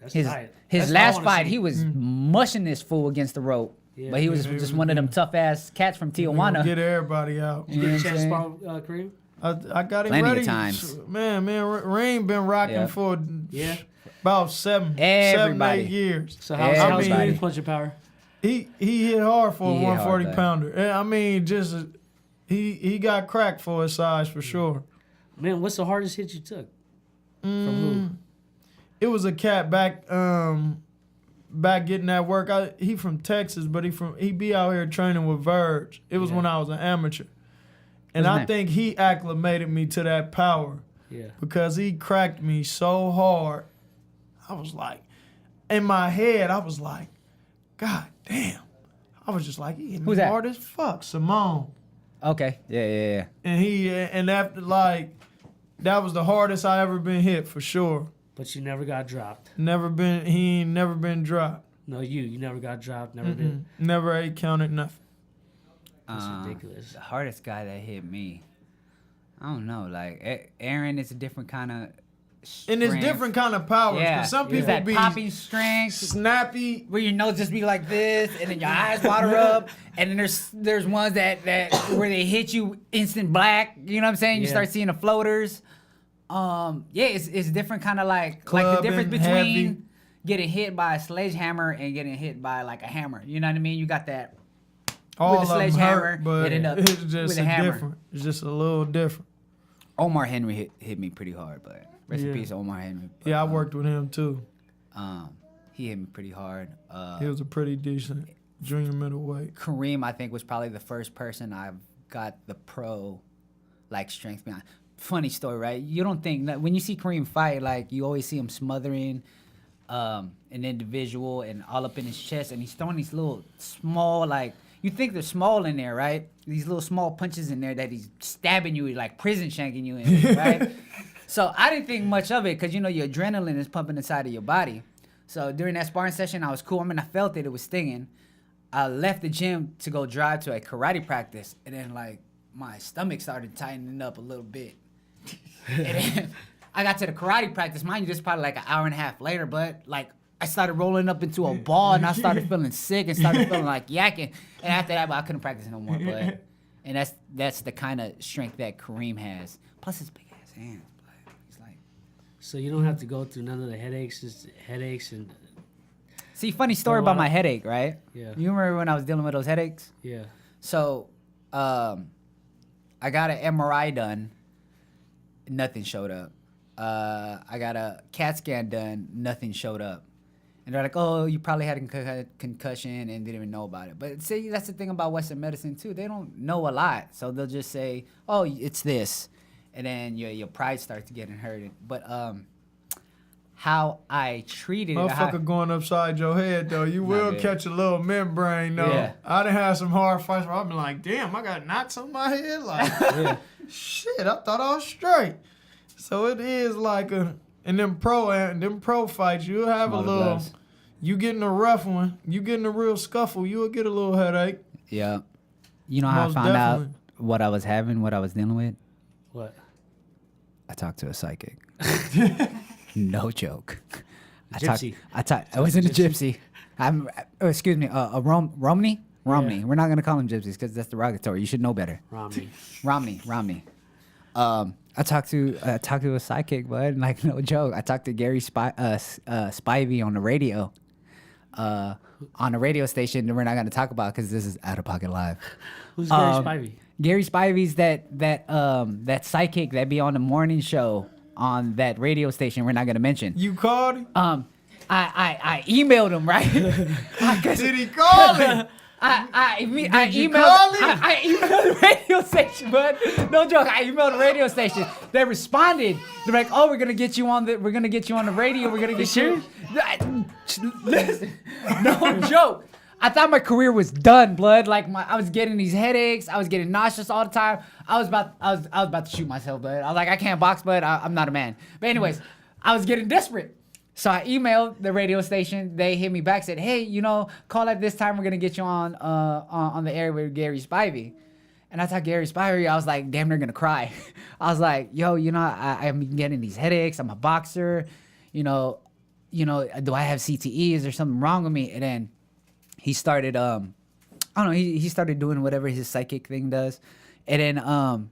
That's his tight. his That's what I last wanna fight, see. he was mushing this fool against the rope. Yeah. But he was Yeah, just he one of was them tough ass cats from We gonna Tijuana. get everybody out. You Get know a what I'm chance to saying? spar Kareem? I got him Plenty of ready. times. Man, Reem been rocking Yeah. for Yeah. about 7, Everybody. 8 years. So how's Everybody. his punching power? He hit hard for He a hit 140 hard, pounder. And I mean, just he got cracked for his size for sure. Man, what's the hardest hit you took? From It was a cat back getting that work. He from Texas, but he be out here training with Verge. It was Yeah. when I was an amateur. And What's his I name? think he acclimated me to that power who? Yeah. because he cracked me so hard. I was like, in my head, I was like, God damn. I was just like, he hit me Who's that? hard as fuck. Simone. Okay. Yeah. And after like, that was the hardest I ever been hit for sure. But you never got dropped. He ain't never been dropped. No, you never got dropped. Never did. Never 8 counted nothing. That's ridiculous. The hardest guy that hit me, I don't know. Like Aaron is a different kind of. And it's different kind of powers. Yeah. 'Cause some There's people that be popping strength. snappy. Where your nose just be like this, and then your eyes water up, and then there's ones that where they hit you instant black. You know what I'm saying? You Yeah. start seeing the floaters. It's different kind of like the Clubbing, difference between heavy. getting hit by a sledgehammer and getting hit by like a hammer. You know what I mean? You got that. All the of them sledgehammer, hurt, but it end up it's with just a hammer. different. It's just a little different. Omar Henry hit me pretty hard, but rest in Yeah. peace, Omar Henry. But, Yeah, I worked with him too. He hit me pretty hard. He was a pretty decent junior middleweight. Kareem, I think, was probably the first person I've got the pro like strength behind. Funny story, right? You don't think that when you see Kareem fight, like you always see him smothering an individual and all up in his chest, and he's throwing these little small, like you think they're small in there, right? These little small punches in there that he's stabbing you, like prison shanking you in, right? So I didn't think much of it because you know your adrenaline is pumping inside of your body. So during that sparring session, I was cool. I mean, I felt it; it was stinging. I left the gym to go drive to a karate practice, and then like my stomach started tightening up a little bit. And then I got to the karate practice. Mind you, this is probably like an hour and a half later, but like I started rolling up into a ball, and I started feeling sick and started feeling like yakking. And after that, I couldn't practice no more. But and that's the kind of strength that Kareem has. Plus his big ass hands. But he's like. So you don't have to go through none of the headaches, just headaches and See, funny story about my headache, right? Yeah. You remember when I was dealing with those headaches? yeah. So, I got an MRI done. Nothing showed up. I got a CAT scan done. Nothing showed up. And they're like, "Oh, you probably had a concussion and didn't even know about it." But see, that's the thing about Western medicine too. They don't know a lot, so they'll just say, "Oh, it's this," and then your pride starts getting hurt. But how I treated Motherfucker going upside your head though. You will bad. catch a little membrane though. Yeah. I done had some hard fights where I've been like, damn, I got knots on my head. Like, shit, I thought I was straight. So it is like and them pro fights, you'll have Smaller a little. gloves. You getting a rough one, you getting a real scuffle, you'll get a little headache. Yeah. You know how Most I found out definitely. what I was having, what I was dealing with? What? I talked to a psychic. No joke. Gypsy. I wasn't a gypsy. Excuse me, a Romney? Romney. Yeah. We're not gonna call him gypsies because that's derogatory. You should know better. Romney. Romney. I talked to a psychic, bud. Like no joke. I talked to Gary Spivey on the radio. On a radio station that we're not gonna talk about because this is Out of Pocket Live. Who's Gary Spivey? Gary Spivey's that psychic that be on the morning show on that radio station we're not gonna mention. You called him? I emailed him, right? Did he call him? I you emailed call him? I emailed the radio station, bud. No joke. I emailed the radio station. They responded. They're like, "Oh, we're gonna get you on the radio. We're gonna get you." No joke. I thought my career was done, blood. Like I was getting these headaches. I was getting nauseous all the time. I was about to shoot myself, blood. I was like, I can't box, blood. I'm not a man. But anyways, I was getting desperate. So I emailed the radio station. They hit me back, said, "Hey, call at this time. We're gonna get you on the air with Gary Spivey." And I thought Gary Spivey, I was like, damn, they're gonna cry. I was like, yo, I'm getting these headaches. I'm a boxer. Do I have CTE? Is there something wrong with me? And then he started, I don't know. He started doing whatever his psychic thing does, and then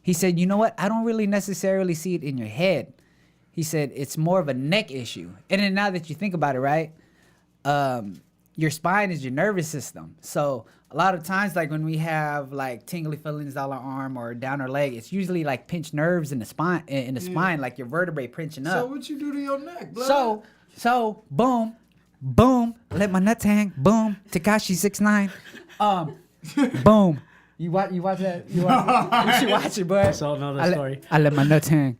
he said, you know what? I don't really necessarily see it in your head. He said, it's more of a neck issue. And then now that you think about it, right? Your spine is your nervous system. So a lot of times, like when we have like tingly feelings down our arm or down our leg, it's usually like pinched nerves in the spine, like your vertebrae pinching up. So what you do to your neck, blood? So boom, let my nuts hang, boom, Tekashi 6ix9ine, boom. You watch that? You should watch it, bud. So know the story. I let my nuts hang.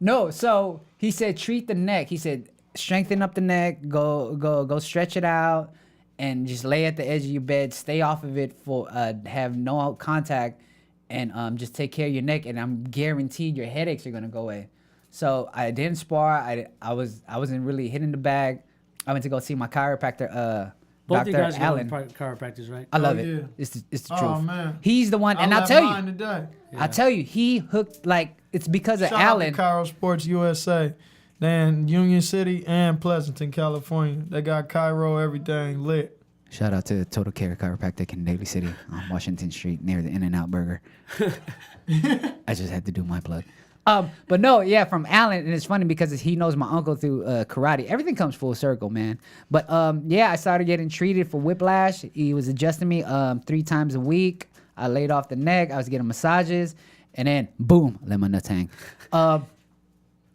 No, so he said treat the neck. He said strengthen up the neck, go stretch it out, and just lay at the edge of your bed. Stay off of it for have no contact, and just take care of your neck. And I'm guaranteed your headaches are gonna go away. So I didn't spar. I wasn't really hitting the bag. I went to go see my chiropractor. Both Dr. you guys Allen. go to chiropractors, right? I love it. Yeah. It's the truth. Oh, man. He's the one, and I I'll tell mine you. Today. I'll tell you, he hooked like it's because of Shout Allen. out to Cairo Sports USA. They're in Union City and Pleasanton, California. They got Cairo everything lit. Shout out to Total Care Chiropractic in Daly City on Washington Street near the In-N-Out Burger. I just had to do my plug. But no, yeah, from Allen, and it's funny because he knows my uncle through karate. Everything comes full circle, man. But yeah, I started getting treated for whiplash. He was adjusting me 3 times a week. I laid off the neck. I was getting massages, and then boom, I let my nuts hang.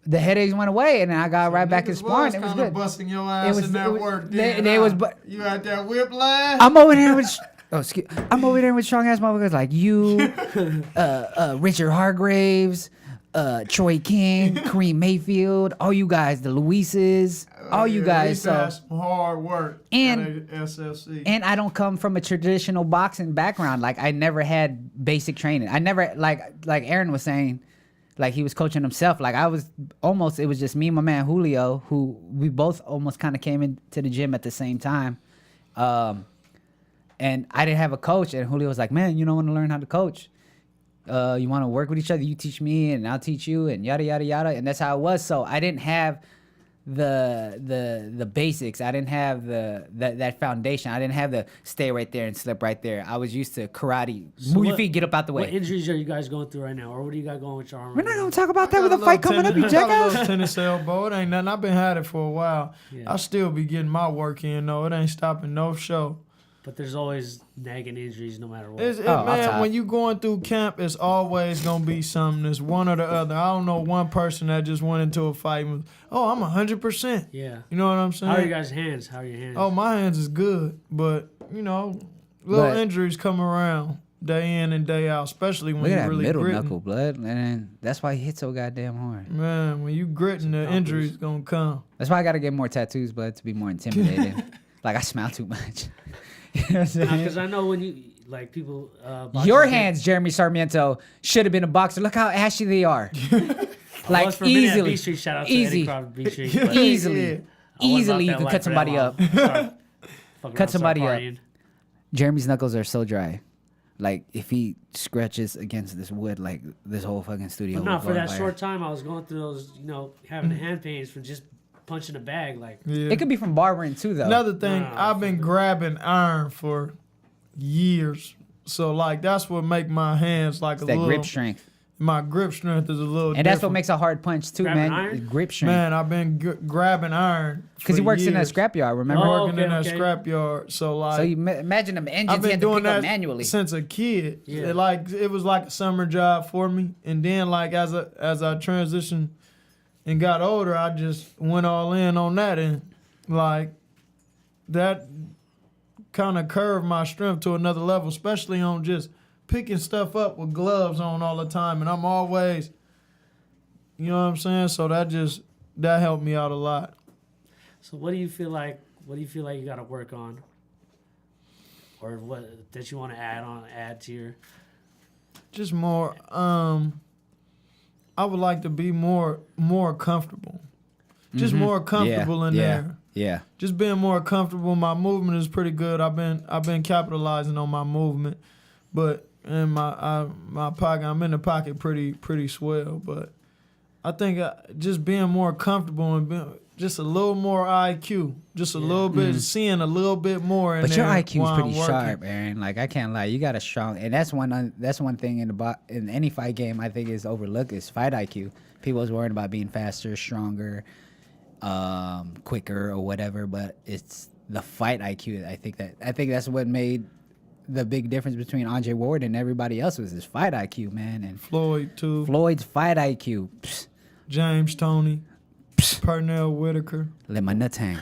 The headaches went away, and then I got right back in sparring. It was good. Busting your ass in that work. You had that whiplash. I'm over there with. I'm over there with strong ass motherfuckers like you, Richard Hargraves, Troy King, Kareem Mayfield, all you guys, the Luises, all you guys. So that's hard work. And at SFC. And I don't come from a traditional boxing background. Like I never had basic training. I never like Aaron was saying, like he was coaching himself. Like I was almost. It was just me and my man Julio, who we both almost kind of came into the gym at the same time. And I didn't have a coach, and Julio was like, "Man, you don't want to learn how to coach. You want to work with each other. You teach me, and I'll teach you, and yada yada yada." And that's how it was. So I didn't have the basics. I didn't have that foundation. I didn't have the stay right there and slip right there. I was used to karate. Move your feet, get up out the way. What injuries are you guys going through right now, or what do you got going with your arm? We're not right now? gonna talk about that with a fight coming up, you I got a jackass. little tennis elbow. It ain't nothing. I've been had it for a while. Yeah. I still be getting my work in though. It ain't stopping no show. But there's always nagging injuries no matter what. Man, when you going through camp, it's always gonna be something. It's one or the other. I don't know one person that just went into a fight and was, oh, I'm 100%. Yeah. You know what I'm saying? How are you guys' hands? How are your hands? Oh, my hands is good, but little injuries come around day in and day out, especially when Look you at that really middle gritting. knuckle, blood, and that's why he hits so goddamn hard. Man, when you gritting, the injuries gonna come. That's why I gotta get more tattoos, blood, to be more intimidating. Like I smile too much. You know what I'm saying? Because I know when you like people. Your boxers hands, Jeremy Sarmiento, should have been a boxer. Look how ashy they are. Like Like for a minute at easily, B Street, shout out to easy. Eddie Crawford B Street. but easily, Yeah. I wasn't easily you about can that cut somebody life up. for that long. Fucking Cut around, somebody start up. partying. Jeremy's knuckles are so dry. Like if he scratches against this wood, like this whole fucking studio. But no, would for go on that fire. short time, I was going through those, having hand pains from just punching a bag. Like, Yeah. It could be from barbering too, though. Another thing, No, I've been grabbing iron for years, so like that's what make my hands like It's a that little. grip strength. My grip strength is a little And that's what different. makes a hard punch too, Grabbing man. iron? Grip strength. Man, I've been grabbing iron. Because he works in that years. scrapyard, remember? Oh, Working in that okay. scrapyard. So like, So you imagine them engines I've he been had to doing pick up that manually. since a kid. Yeah. It was like a summer job for me. And then like as I transitioned and got older, I just went all in on that, and like that kind of curved my strength to another level, especially on just picking stuff up with gloves on all the time. And I'm always, you know what I'm saying? So that helped me out a lot. So what do you feel like you got to work on, or what that you want to add to your? Just more. I would like to be more comfortable. Just more comfortable in there. Yeah. Just being more comfortable. My movement is pretty good. I've been capitalizing on my movement, but in my pocket, I'm in the pocket pretty swell. But I think just being more comfortable and being just a little more IQ, just a little bit, seeing a little bit more. In But your there IQ is while pretty I'm working. sharp, Aaron. Like I can't lie, you got a strong, and that's one thing in any fight game I think is overlooked is fight IQ. People is worried about being faster, stronger, quicker or whatever, but it's the fight IQ. I think that's what made the big difference between Andre Ward and everybody else was his fight IQ, man. And Floyd too. Floyd's fight IQ. Psst, James Toney. Pernell Whitaker. let my nuts hang.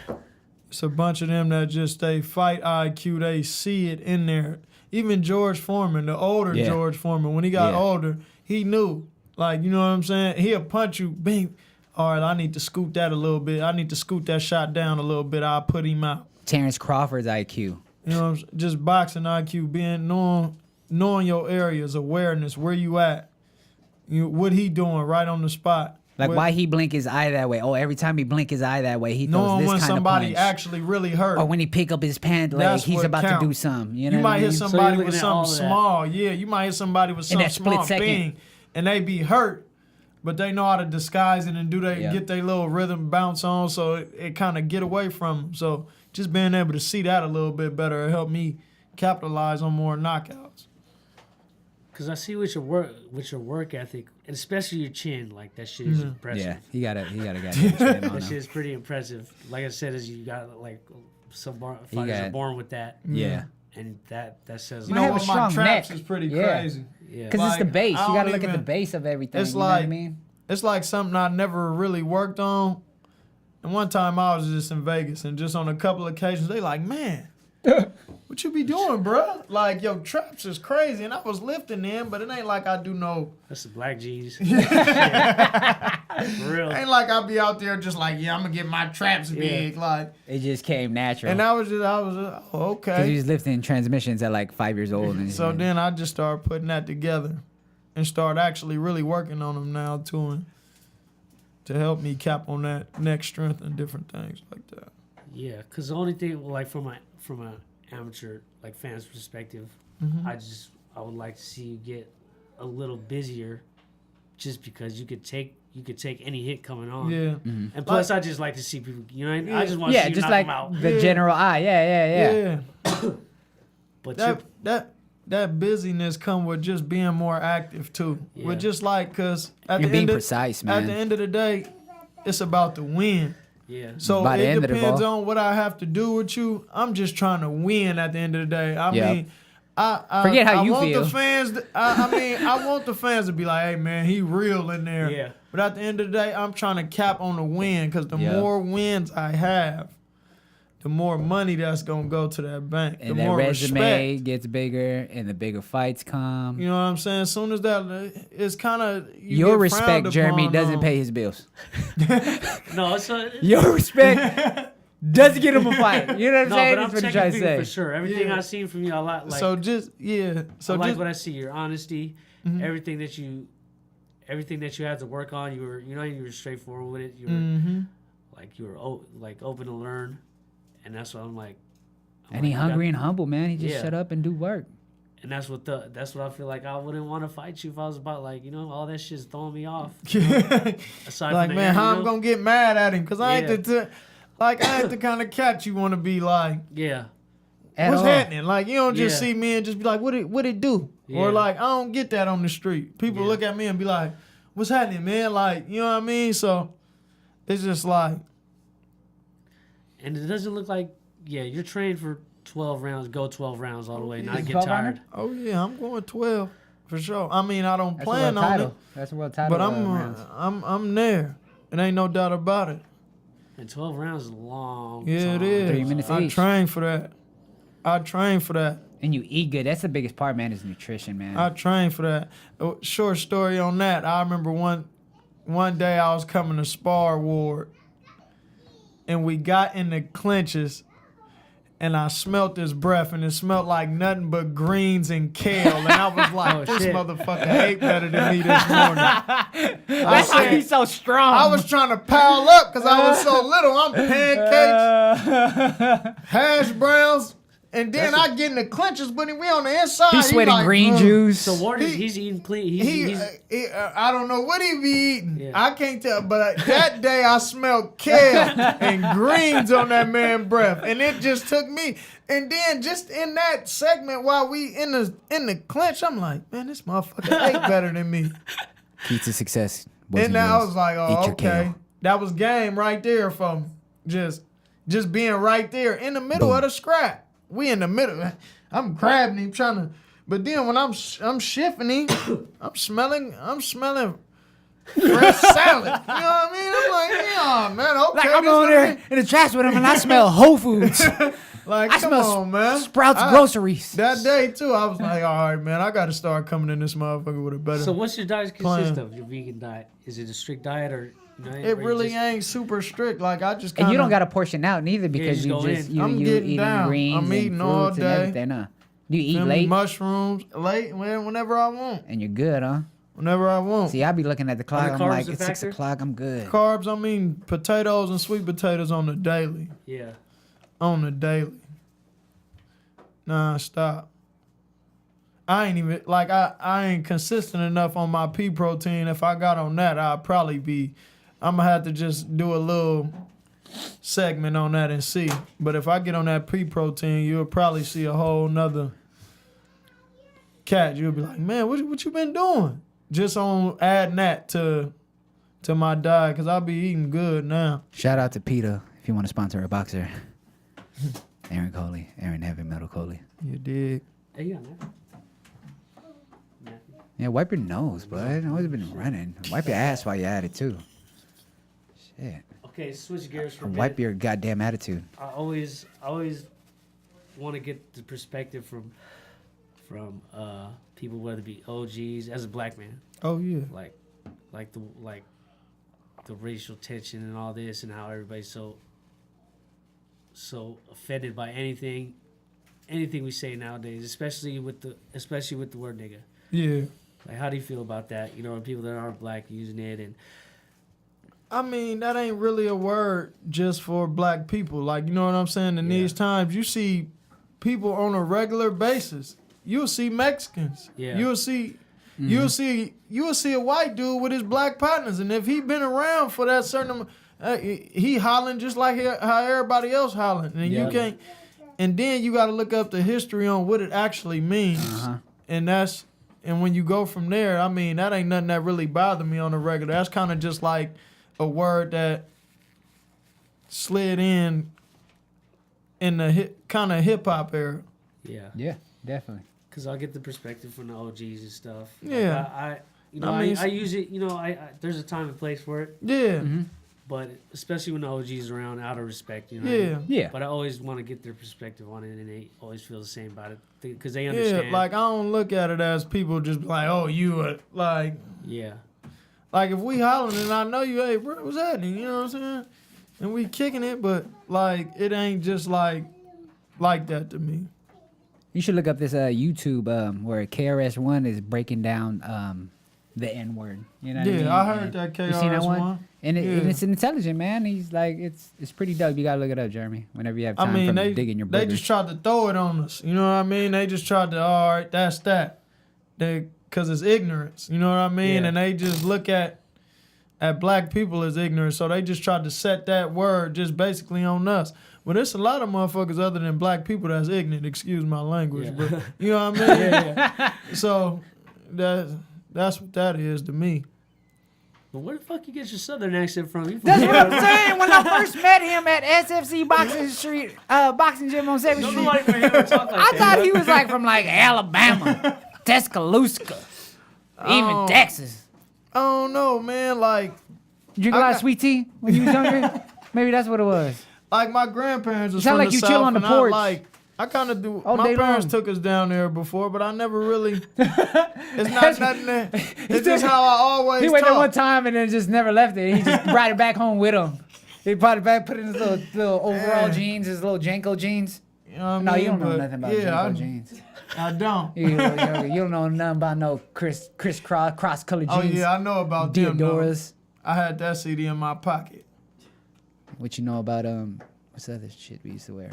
It's a bunch of them that just they fight IQ. They see it in there. Even George Foreman, the older Yeah. George Foreman, when he got Yeah. older, he knew. Like, you know what I'm saying? He'll punch you, bing. All right, I need to scoot that a little bit. I need to scoot that shot down a little bit. I'll put him out. Terrence Crawford's IQ. You know what I'm saying? Just boxing IQ, being knowing your areas, awareness, where you at. What he doing right on the spot. Like What- why he blink his eye that way? Oh, every time he blink his eye that way, he throws knowing this when kind of somebody punch. actually really hurt. Or when he pick up his pant leg, That's he's what about count. to do something. You know You what might I hit mean? So somebody you're with looking at all something of that. small. Yeah, you might hit somebody with In something that split small second. thing, and they be hurt, but they know how to disguise it and Yeah. get their little rhythm bounce on, so it kind of get away from them. So just being able to see that a little bit better helped me capitalize on more knockouts. Because I see with your work ethic, and especially your chin, like that shit is impressive. Yeah, he got a goddamn chin on That him. shit is pretty impressive. Like I said, is you got like some fighters got- are born with that, Yeah. and that says You Might know have what? a My strong traps neck. is pretty Yeah. crazy. yeah. Because it's the Like, base. I You got to don't look at the even- base of everything. It's you know what I like- mean? It's like something I never really worked on. And one time I was just in Vegas, and just on a couple occasions, they like, man, what you be doing, bruh? Like, your traps is crazy. And I was lifting them, but it ain't like I do no... That's the black G's. For real. Ain't like I be out there just like, yeah, I'm going to get my traps big. Like, It just came natural. and I was oh, Because he okay. was lifting transmissions at like 5 years old. And So then I just started putting that together and start actually really working on them now, too, and to help me cap on that neck strength and different things like that. Yeah, because the only thing, like from an amateur like fan's perspective, I would like to see you get a little busier, just because you could take any hit coming on. Yeah. And plus, I just like to see people. You know, I just want to yeah, see you just knock like them out. the general eye. Yeah. Yeah. But That busyness come with just being more active too. Yeah. With just like, cause at You're the being end of, precise, At man. the end of the day, it's about the win. yeah, So By the it end of the depends ball. on what I have to do with you. I'm just trying to win at the end of the day. I Yep. mean, I Forget how I you want feel. The fans. I want the fans to be like, hey man, he real in there. Yeah. But at the end of the day, I'm trying to cap on the win, because the Yep. more wins I have, the more money that's gonna go to that bank. And the that more resume respect. gets bigger and the bigger fights come. You know what I'm saying? As soon as that, it's kind of Your respect, Jeremy, doesn't pay his bills. no, it's Your respect doesn't get him a fight. You know what I'm no, saying? but I'm That's what I'm checking trying for to you say. for sure. Everything Yeah. I've seen from you, I like. So just yeah. So I like just what I see. Your honesty, everything that you had to work on. You were straightforward with it. You were like you were open to learn, and that's what I'm like. And he hungry and humble, man. He just Yeah. shut up and do work. And that's what I feel like. I wouldn't want to fight you if I was about all that shit's throwing me off. Aside like from man, how I'm you know? gonna get mad at him? Cause I Yeah. ain't the kind of cat you want to be like. Yeah, At what's all. happening? Like, you don't just Yeah. see me and just be like, what it do? Yeah. Or like, I don't get that on the street. People Yeah. look at me and be like, what's happening, man? Like, you know what I mean? So it's just like, And it doesn't look like, you're trained for 12 rounds, go 12 rounds all the way, not Is get 12 tired. rounder? oh yeah, I'm going 12 for sure. I mean, I don't That's a world plan on title. it, That's a world title. but rounds. I'm there. It ain't no doubt about it. And 12 rounds is long. Yeah, time. it is. 3 minutes I each. train for that. I train for that. And you eat good. That's the biggest part, man, is nutrition, man. I train for that. Short story on that. I remember one day I was coming to spar ward, and we got in the clinches, and I smelt his breath, and it smelled like nothing but greens and kale, and I was like, Oh, this shit. motherfucker ate better than me this morning. That's why he's so strong. I was trying to pile up because I was so little. I'm pancakes, hash browns, and then I get in the clinches, but we on the inside. He's sweating like, green "Ugh." juice. So Ward, He- he's eating clean. I don't know what he be eating. Yeah. I can't tell. But that day I smelled kale and greens on that man's breath, and it just took me. And then just in that segment while we in the clinch, I'm like, man, this motherfucker ate better than me. Key to success. boys And then I girls. was like, Eat oh, your okay, kale. that was game right there for me. Just being right there in the middle of the scrap. We in the middle. I'm grabbing him, trying to. But then when I'm shifting him, I'm smelling fresh salad. You know what I mean? I'm like, yeah, man, okay. Like I'm this over what there it in the trash with him, and I smell Whole Foods. is. Like, I come smell on, man. Sprouts I- groceries. That day too, I was like, all right, man, I got to start coming in this motherfucker with a better. So what's your diet consist Plan. of? Your vegan diet? Is it a strict diet or? it really ain't super strict. Like I just And kind you don't got to portion out neither because just you go just in. you I'm you getting eating down. greens I'm and eating fruits all and day. everything. You eat Feel me? late mushrooms late whenever I want. and you're good, huh? Whenever I want. See, I be looking at the clock. the I'm carbs like, a it's 6 factor? o'clock. I'm good. Carbs, I mean potatoes and sweet potatoes on the daily. Yeah. On the daily. Nah, stop. I ain't even like I ain't consistent enough on my pea protein. If I got on that, I'd probably be I'm gonna have to just do a little segment on that and see. But if I get on that pea protein, you'll probably see a whole nother cat. You'll be like, man, what you been doing? Just on adding that to my diet, cause I'll be eating good now. Shout out to PETA if you want to sponsor a boxer. Aaron Heavy Metal Coley. You dig? Hey, yeah, man. Yeah, wipe your nose, bud. I've always been running. Wipe your ass while you're at it too. Shit. Okay, switch gears for a Wipe bit. your goddamn attitude. I always want to get the perspective from people, whether it be OGs, as a black man, Oh yeah. like the racial tension and all this, and how everybody's so offended by anything we say nowadays, especially with the word nigga. Yeah. Like, how do you feel about that? You know, and people that aren't black using it, and I mean, that ain't really a word just for black people. Like, you know what I'm saying? In these times, you see people on a regular basis. You'll see Mexicans. Yeah. You'll see a white dude with his black partners, and if he been around for that certain, he hollering just like how everybody else hollering, and Yeah. you can't. And then you got to look up the history on what it actually means, and when you go from there, I mean, that ain't nothing that really bothered me on the regular. That's kind of just like a word that slid in the kind of hip hop era. yeah. Yeah, definitely. Because I'll get the perspective from the OGs and stuff. Yeah. I use it. You know, I there's a time and place for it, Yeah, but especially when the OGs around, out of respect. You know. yeah, Yeah. But I always want to get their perspective on it, and they always feel the same about it because they yeah. understand. Like I don't look at it as people just be like, oh, you are like if we hollering and I know you, hey, bro, what's happening? You know what I'm saying? And we kicking it, but like it ain't just like that to me. You should look up this YouTube where KRS-One is breaking down the N word. You know what I mean? Yeah, I heard And that you seen that one? KRS-One. And, Yeah. and it's intelligent, man. He's like, it's pretty dope. You gotta look it up, Jeremy. Whenever you have time I mean, from digging your they boogers. just tried to throw it on us. You know what I mean? They just tried to, all right, that's that. Because it's ignorance. You know what I mean? Yeah. And they just look at at black people as ignorant, so they just tried to set that word just basically on us. Well, there's a lot of motherfuckers other than black people that's ignorant. Excuse my language, but you know what I mean. So that's what that is to me. But where the fuck you get your southern accent from? You from That's what I'm Florida? saying. When I first met him at SFC boxing gym on 7th Don't Street, nobody from here would talk like I that. thought he was like from like Alabama, Tuscaloosa, even Texas. I don't know, man. Like You drink a lot of sweet tea when you was younger? Maybe that's what it was. my grandparents was Sound from like the you South, chill on the and porch. I kind of do. All My day parents long. took us down there before, but I never really. It's not nothing. It's just how I always He went there talk. one time and then just never left it. He just brought it back home with him. He brought it back, put it in his little overall jeans, his little Janko jeans. You know what I No, mean? you don't know But, nothing about yeah, Janko jeans. I don't. You don't know nothing about no cross colored Oh jeans. yeah, I know about them. though. Diodoras. I had that CD in my pocket. What you know about what's the other shit we used to wear?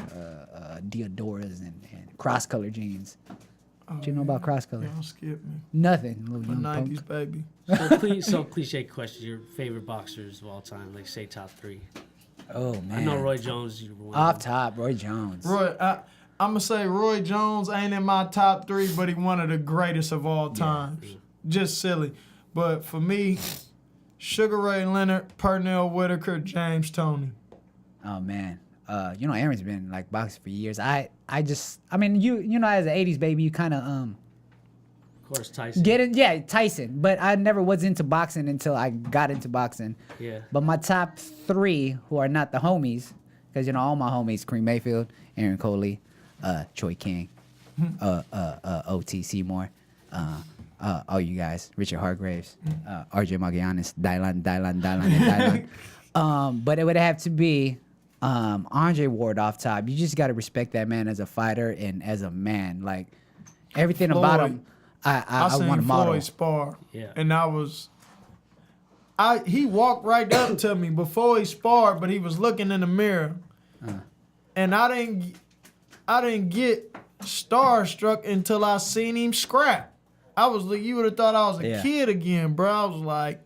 Diodoras and cross color jeans. What you know about cross color? Don't skip me. Nothing. Little The young Nikes, punk. baby. So cliche question. Your favorite boxers of all time? Like say top 3. Oh man. I know Roy Jones. You were one Off of them. top, Roy Jones. I'm gonna say Roy Jones ain't in my top 3, but he one of the greatest of all times. yeah. Just silly. But for me, Sugar Ray Leonard, Pernell Whitaker, James Toney. Oh man. You know Aaron's been like boxing for years. I mean you know as an 80s baby you kind of Of course, Tyson. Tyson, but I never was into boxing until I got into boxing. Yeah. But my top 3 who are not the homies, because you know all my homies, Kareem Mayfield, Aaron Coley, Troy King, OT Seymour, all you guys, Richard Hargraves, RJ Magallanes, Dylan, and Dylan. But it would have to be Andre Ward off top. You just got to respect that man as a fighter and as a man. Like everything about Floyd. him, I seen want to model. Floyd spar. Yeah. And he walked right up to me before he sparred, but he was looking in the mirror. And I didn't get starstruck until I seen him scrap. I was like, you would have thought I was a kid again, bro. I was like,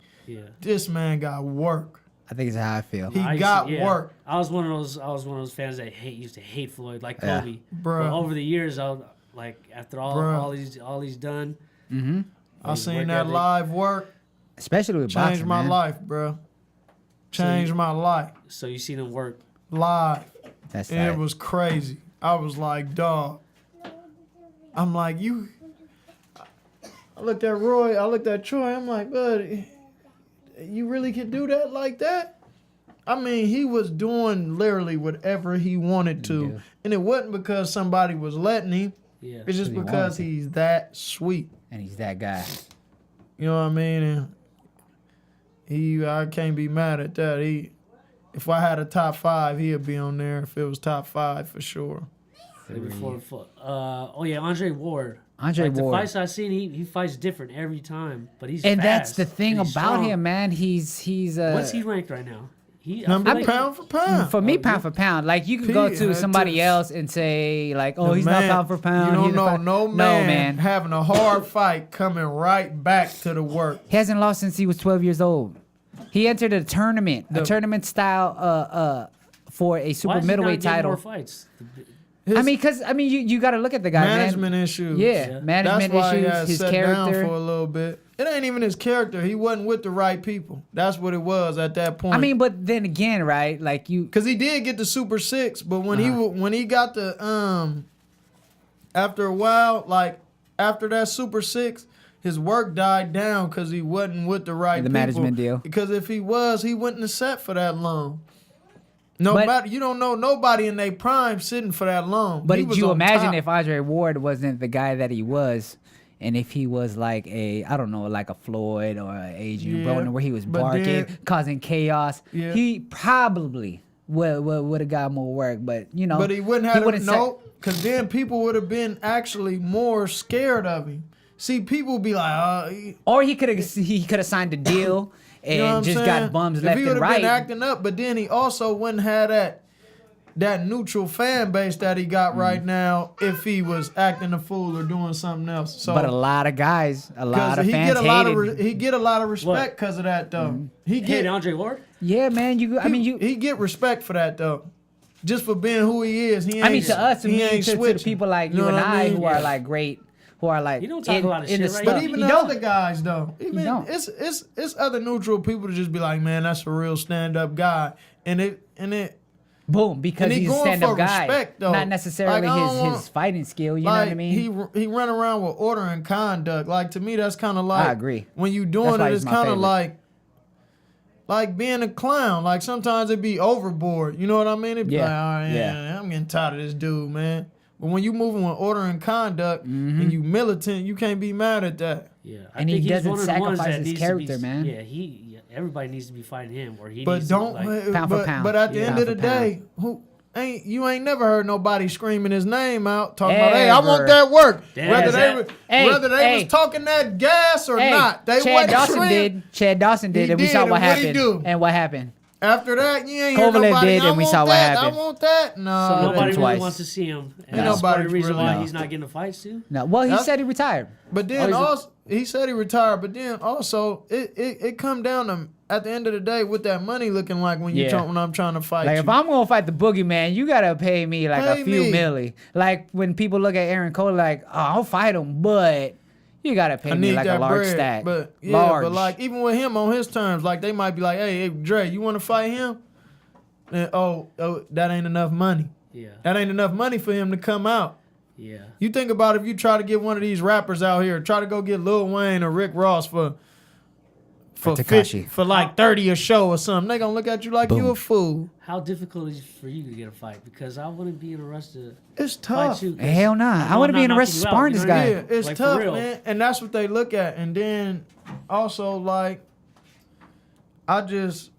this man got work. I think it's how I feel. He got work. I was one of those fans that used to hate Floyd, like Yeah. Kobe. Bruh. But over the years, after all he's done. I seen work that ethic. live work. Especially with Changed boxing, my man. life, bro. Changed my life. So you seen him work. Live. That's And tight. it was crazy. I was like, dog. I'm like, you. I looked at Roy. I looked at Troy. I'm like, bud, you really can do that like that? I mean, he was doing literally whatever he wanted to. Yeah. And it wasn't because somebody was letting him. Yeah. It's just He because wanted to. he's that sweet. And he's that guy. You know what I mean? And I can't be mad at that. If I had a top 5, he'd be on there. If it was top 5, for sure. Andre Ward. Andre The Ward. fights I've seen, he fights different every time, but he's And that's fast, the thing and he's about strong. him, man. He's What's he ranked right now? I Number feel like pound for pound. for me pound for pound. Like you could go to somebody else and say like, oh, he's not pound for pound. You he's don't a know fi-" no man, man. having a hard fight coming right back to the work. He hasn't lost since he was 12 years old. He entered a tournament, style for a why super is he not middleweight getting title. more fights? You got to look at the guy, Management man. issues. Yeah, management That's why he issues, got his set down character. for a little bit. It ain't even his character. He wasn't with the right people. That's what it was at that point. I mean, but then again, right? Like you, Cause he did get the Super 6, but when he got the after a while, like after that Super 6, his work died down because he wasn't with the right The people. management deal. Because if he was, he wouldn't have sat for that long. You don't know nobody in their prime sitting for that long. but He did was you on imagine top. if Andre Ward wasn't the guy that he was? And if he was like like a Floyd or an Adrian Yeah, Broner, where he was but barking, then- causing chaos, Yeah. he probably would have got more work. But But he wouldn't have wouldn't because then people would have been actually more scared of him. See, people would be like, or he could have signed a deal and you know what I'm just saying? got bums If left he and would have right. been acting up, but then he also wouldn't have that neutral fan base that he got right now if he was acting a fool or doing something else. So, But a lot of guys, a lot of he fans get a lot hated. of he get a lot of respect because of that though. He Hey, get Andre Ward. Yeah, man. he get respect for that though. Just for being who he is. He ain't, I mean, to us, he ain't to the switching. people like You you know and what I I, mean? who are like great, who are like You don't talk a lot of in the shit, right? stuff. But even You the don't. other guys though, even don't. it's other neutral people to just be like, man, that's a real stand up guy, and it Boom, because And he he's a going stand-up for guy, respect, though. not necessarily Like, I don't want- his fighting skill. You know what I mean? He run around with order and conduct. Like to me, that's kind of like I agree. when you That's doing why it, he's it's my kind of favorite. like being a clown. Like sometimes it be overboard. You know what I mean? It be Yeah, like, oh, yeah. yeah, I'm getting tired of this dude, man. But when you moving with order and conduct and you militant, you can't be mad at that. Yeah, And he think he's doesn't one of the ones sacrifice that his needs to character, be, man. Yeah, everybody needs to be fighting him, or he But needs don't. to like. Pound for but, pound. but at the Yeah. end of the Pound for pound. day, you ain't never heard nobody screaming his name out, talking about, "Hey, I want Ever. that work." Damn. Whether they Hey, whether they hey. was talking that gas or Hey, not, they Chad wasn't Dawson screaming. did. Chad Dawson did, He and we did, saw and what what'd he happened. do? And what happened? After that, you ain't hear Kovalev nobody. did, I and we want saw what that. happened. I want that. No, So did nobody really twice. wants to see him. And Ain't that's part of nobody the reason really- why No. he's not getting the fights too. No, well, he That's- said he retired. But then Oh, also he said he retired. But then also it come down to at the end of the day what that money looking like when Yeah. when I'm trying to fight Like you. if I'm gonna fight the boogeyman, you gotta pay me like Pay a few me. milli. Like when people look at Aaron Cole, like, oh, I'll fight him, but you gotta pay I me need like that a large bread, stack. but yeah, large. but like even with him on his terms, like they might be like, "Hey, Dre, you want to fight him?" And, oh, that ain't enough money. Yeah, That ain't enough money for him to come out. yeah. You think about if you try to get one of these rappers out here, try to go get Lil Wayne or Rick Ross for Tekashi. for like 30 a show or something, they gonna look at you like you Boom. a fool. How difficult is it for you to get a fight? Because I wouldn't be in a rush to It's fight tough. you. 'cause Hell nah. I know wouldn't I'm be in not a rush knocking to you out, sparring you this know what I guy. mean? Yeah, it's Like, for tough, real. man. And that's what they look at. And then also like I just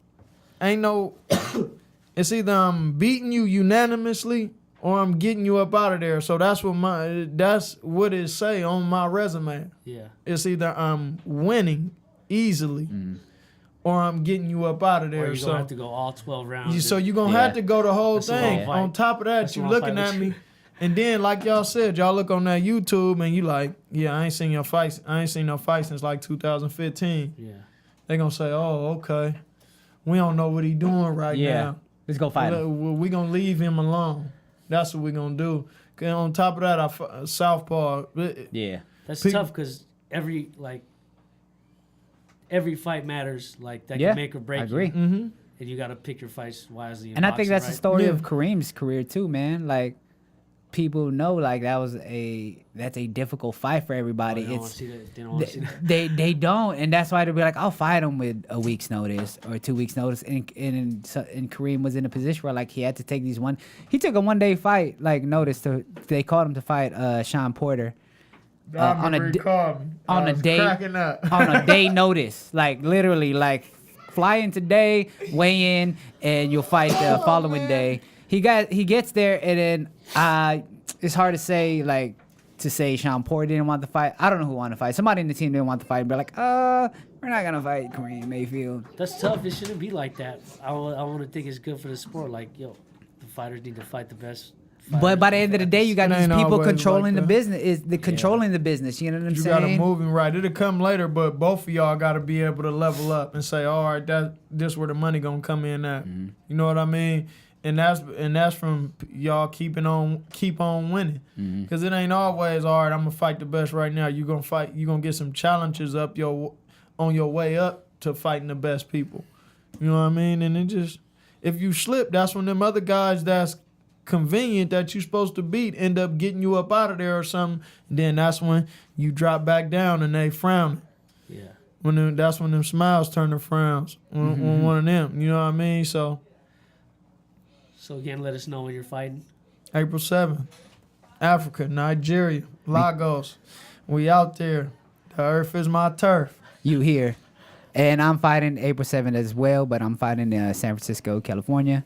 ain't no it's either I'm beating you unanimously or I'm getting you up out of there. So that's what it say on my resume. Yeah, It's either I'm winning easily or I'm getting you up out of or there. you're So gonna have to go all 12 rounds. so and- you're gonna Yeah. have to go the whole That's a thing. long fight. On top of that, That's a you long looking fight at with me. you. And then, like y'all said, y'all look on that YouTube and you like, yeah, I ain't seen your fights. I ain't seen no fight since like 2015. Yeah, They gonna say, oh, okay, we don't know what he doing right Yeah. now. Let's go fight him. Well, we gonna leave him alone. That's what we gonna do. 'Cause on top of that, Southpaw. Yeah. that's Pe- tough because every fight matters. Like that Yeah, can make or break. I agree. You. Mm-hmm. And you got to pick your fights wisely. in And I think boxing, that's the right? story Yeah. of Kareem's career too, man. Like people know like that's a difficult fight for everybody. They don't wanna It's see that. They don't want to see that. they don't, and that's why they'll be like, I'll fight him with a week's notice or 2 weeks notice. And Kareem was in a position where like he had to take these one. He took a 1 day fight like notice to. They called him to fight Sean Porter on a day cracking up. on a day notice, like literally like fly in today, weigh in, and you'll fight the following day. He gets there, and then it's hard to say Sean Porter didn't want the fight. I don't know who wanted to fight. Somebody in the team didn't want the fight. Be like, we're not gonna fight Kareem Mayfield. That's tough. It shouldn't be like that. I want to think it's good for the sport. Like, yo, the fighters need to fight the best. But by the end of the day, you got It these ain't people always controlling like the that. business. Is the controlling the business? You know what I'm You got to saying? move him right. It'll come later, but both of y'all got to be able to level up and say, all right, this where the money gonna come in at. You know what I mean? And that's from y'all keep on winning. Cause it ain't always all right. I'm gonna fight the best right now. You gonna get some challenges on your way up to fighting the best people. You know what I mean? And it just if you slip, that's when them other guys that's convenient that you supposed to beat end up getting you up out of there or something. And then that's when you drop back down and they frown. Yeah. That's when them smiles turn to frowns. When one of them, you know what I mean? So So again, let us know when you're fighting. April 7th, Africa, Nigeria, Lagos. We out there. The earth is my turf. You here. And I'm fighting April 7th as well, but I'm fighting in San Francisco, California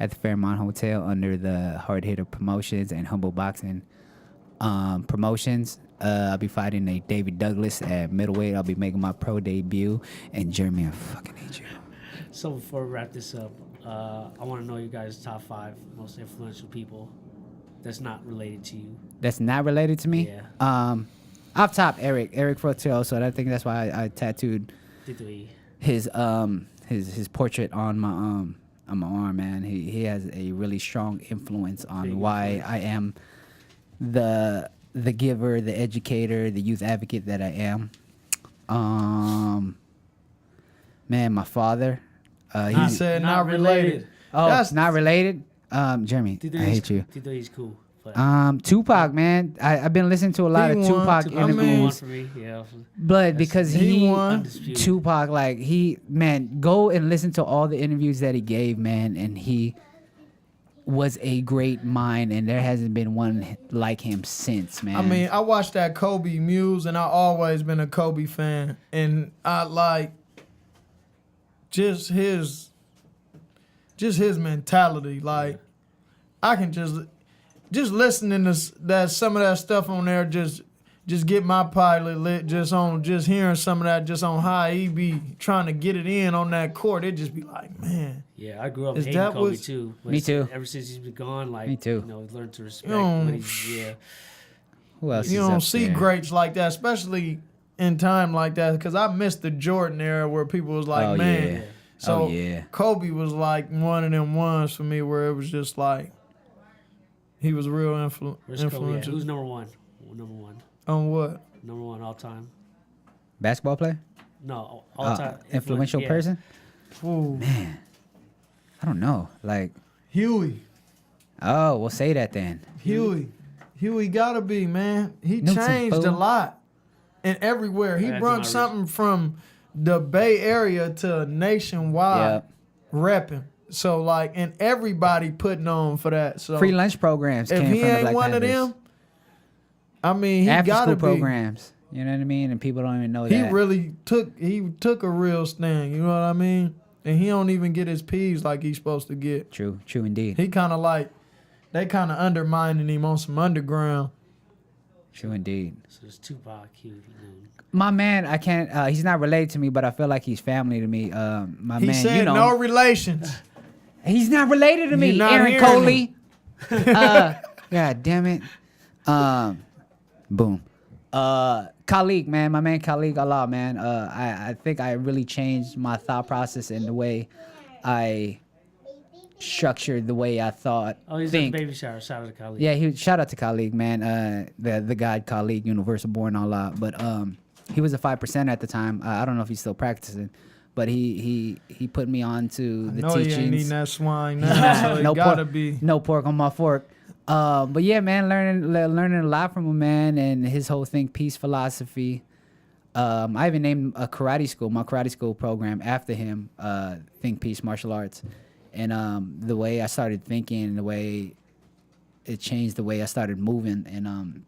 at the Fairmont Hotel under the Hard Hitter Promotions and Humble Boxing Promotions. I'll be fighting a David Douglas at middleweight. I'll be making my pro debut. And Jeremy, I fucking hate you. So before we wrap this up, I want to know you guys' top 5 most influential people that's not related to you. That's not related to me. Yeah. Off top, Eric Frotero. So I think that's why I tattooed Titoy. his portrait on my arm, man. He has a really strong influence on Big why influence. I am the giver, the educator, the youth advocate that I am. Man, my father. He said not related. Oh, That's- not related. Jeremy, I hate you. Titoy's cool. But Tupac, man. I've been listening to a lot He of won. Tupac Tupac number one interviews. for me. Yeah. But because He won. Undisputed. Tupac, like go and listen to all the interviews that he gave, man, and he was a great mind, and there hasn't been one like him since, man. I mean, I watched that Kobe Muse, and I always been a Kobe fan, and I like just his mentality. Like, I can just listening to that some of that stuff on there just get my pilot lit just hearing some of that just on how he be trying to get it in on that court. It just be like, man. Yeah, I grew up Is hating that Kobe what- too. But Me too. Ever since he's been gone, like, Me too. You know, learned to respect. don't- What he's, yeah. Who else You is don't up see there? greats like that, especially in time like that, because I missed the Jordan era where people was like, Oh, man. yeah. So Oh, yeah. Kobe was like one of them ones for me where it was just like he was real Where's Kobe at? influential. Who's number one? Number one. On what? Number one all time. Basketball player? No, all time. Influential yeah. person? Ooh, I don't know. Like, Huey. oh, we'll say that then. Huey gotta be, man. He Newton, changed a fool. lot and everywhere. He Add to brought my something from the Bay Area to nationwide Yep. repping. So like, and everybody putting on for that. So Free lunch programs if came he from the ain't Black one Panthers. of them, I mean, he After gotta school be. programs. You know what I mean? And people don't even know He that. really took a real stand. You know what I mean? And he don't even get his P's like he's supposed to get. True indeed. He kind of like, they kind of undermining him on some underground. True indeed. So it's Tupac, Huey, My man, I can't. He's not related to me, but I feel like he's family to me. My He man, said you know, no relations. he's not related to me. You're not Aaron hearing Coley. God damn it. Boom. Khalid, man, my man Khalid Allah, man. I think I really changed my thought process and the way I structured the way I thought. Oh, he's think. at the baby shower. Shout out to Khalid. Yeah, shout out to Khalid, man. The God Khalid, Universal Born Allah. But he was a 5% at the time. I don't know if he's still practicing, but he put me on to the No, he ain't teachings. eating that swine now, so No it gotta pork. be. No pork on my fork. But yeah, man, learning a lot from him, man, and his whole think peace philosophy. I even named my karate school program after him, Think Peace Martial Arts. And the way I started thinking, the way it changed the way I started moving. And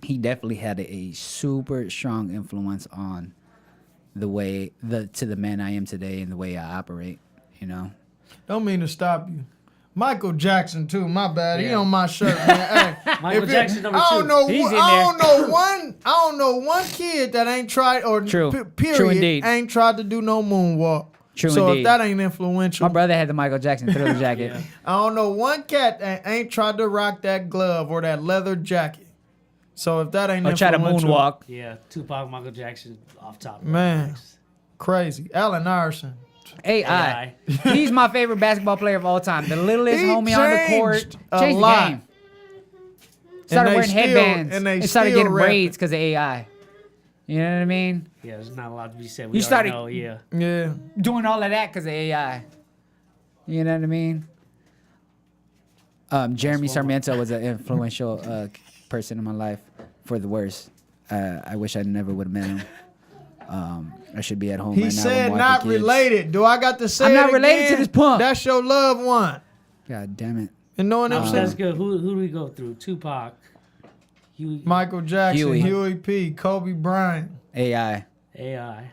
he definitely had a super strong influence on the man I am today and the way I operate, you know? Don't mean to stop you. Michael Jackson too. My bad. He Yeah. on my shirt, man. Hey, Michael if it- Jackson number I don't two. know. He's in I there. don't know one kid that ain't tried or True. period True indeed. ain't tried to do no moonwalk. True so indeed. if that ain't influential, My brother had the Michael Jackson Thriller jacket. Yeah. I don't know one cat that ain't tried to rock that glove or that leather jacket. So if that ain't Or try to influential, moonwalk. Yeah, Tupac, Michael Jackson, off top. Man. crazy. Allen Iverson. AI. He's my favorite basketball player of all time. The littlest He homie on the court. changed a Changed the lot. game. Started they wearing still- headbands. and they And started still getting rap braids it. because of AI. You know what I mean? Yeah, there's not a lot to be said. You We started- know, yeah. Yeah. Doing all of that because of AI. You know what I mean? Jeremy Sarmiento was an influential person in my life for the worst. I wish I never would have met him. I should be at home He right now. said with my not kids. related. Do I got to say I'm it not related to again? this punk. That's your loved one. God damn it. You know what I'm saying? That's good. Who do we go through? Tupac, Huey, Michael Jackson, Huey. Huey P, Kobe Bryant. AI. AI.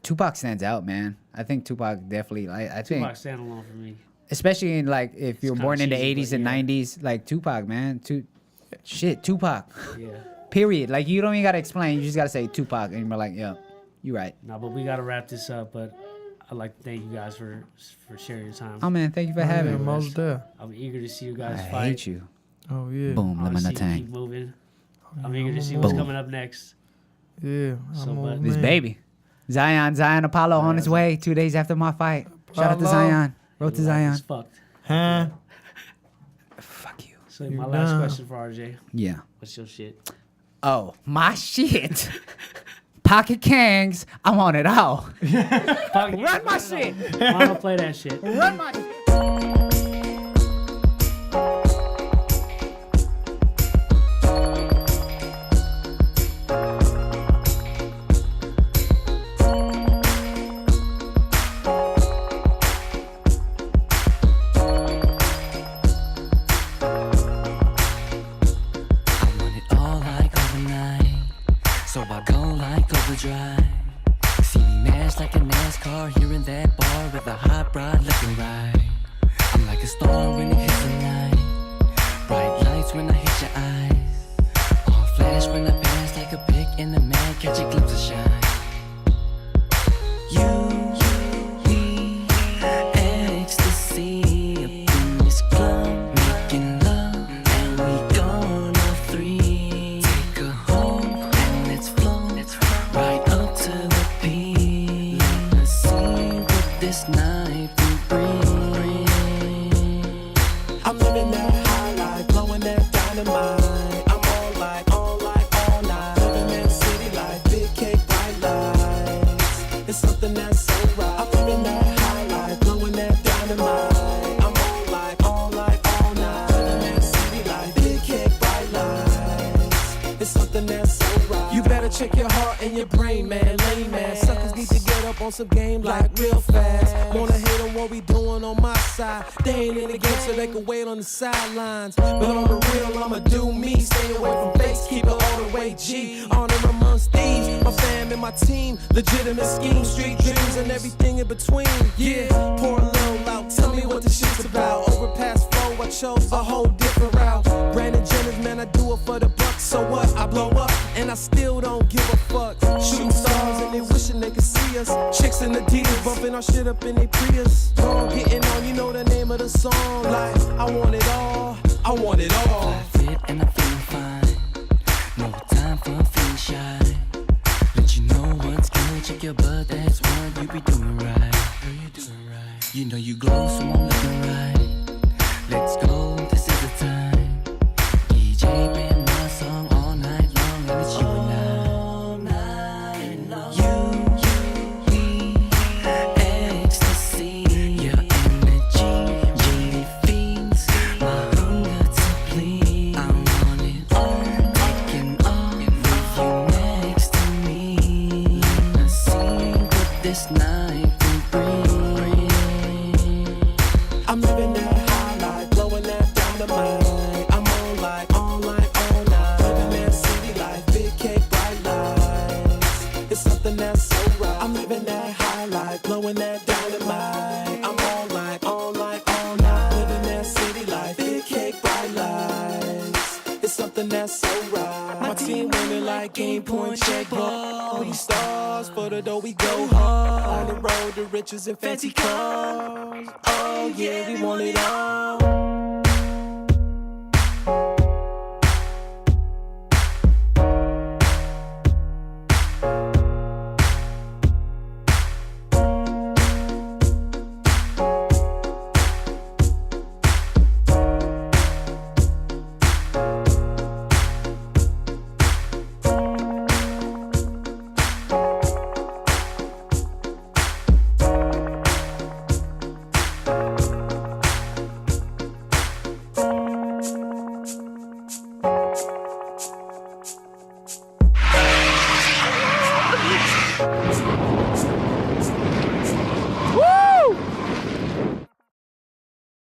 Tupac stands out, man. I think Tupac definitely. I think, Tupac standalone for me. especially in like if you're It's born in kinda the cheesy, 80s and but yeah. 90s, like Tupac, man. Tupac. Yeah. Period. Like you don't even gotta explain. You just gotta say Tupac, and you're like, yeah, you're right. No, but we gotta wrap this up. But I'd like to thank you guys for sharing your time. Oh man, thank you for having me. Most there. I'm eager to see you guys I fight. hate you. Oh yeah. Boom, I wanna see lemon you tank. keep moving. I'm eager to see what's coming up next. Yeah. So, I'm but- on, This man. baby. Zion Apollo on his way 2 days after my fight. Shout out to Apollo. Zion. Wrote to Life Zion. is fucked. Huh? Fuck you. So You're my last done. question for RJ. Yeah. What's your shit? Oh, my shit. Pocket Kingz. I want it all. Run my shit. I'm gonna play that shit. Run my shit. I want it all like overnight, so I go like overdrive. See me mash like a NASCAR here in that bar with a hot rod looking right. I'm like a star when it hits the night, bright lights when I hit your eyes, all flash when I pass like a pic in the mag, catch a glimpse of shine. We, ecstasy up in this club, making love, and we gone all three. Take her home and let's flow right up to the peak. Let's see what this night will bring. I'm living that high life, blowing that dynamite. I'm all night. Living that city life, big cake, bright lights. It's something that's so right. I'm living that high life, blowing that dynamite. I'm all night. Living that city life, big cake, bright lights. It's something that's so right. You better check your heart and your brain, man. Lame ass suckers need to get up on some game like real fast. Wanna hate on what we doing on my side. They ain't in the game so they can wait on the sidelines. But on the real, I'ma do me. Stay away from fakes, keep it all the way G. Honor amongst thieves, my fam and my team. Legitimate scheme, street dreams and everything in between. Yeah, pour a little out, tell me what this shit's about. Overpass flow, I chose a whole different route. Brandon Jennings, man, I do it for the bucks. So what? I blow up and I still don't give a fuck. Shooting stars and they wishing they could see us. Chicks in Adidas bumping our shit up in they Prius. Wrong getting on, you know the name of the song. Like, I want it all, I want it all. I fit and I'm feeling fine. No time for feeling shy. Let you know what's good, check your butt, that's what you be doing right. You know you glow, so I'm looking right. Let's go, this is the time. DJ band my song all night long, and it's you and I. You, ecstasy, your energy really feeds my hunger to please. I want it all, taking off with you next to me. Let's see what this night will bring. I'm living that high life, blowing that dynamite. I'm all night. Living that city life, big cake, bright lights. It's something that's so right. I'm living that high life, blowing that dynamite. I'm all night. Living that city life, big cake, bright lights. It's something that's so right. My team winning like game point check ball. We stars for the dough, we go hard. On the road to riches and fancy cars. Oh yeah, we want it all.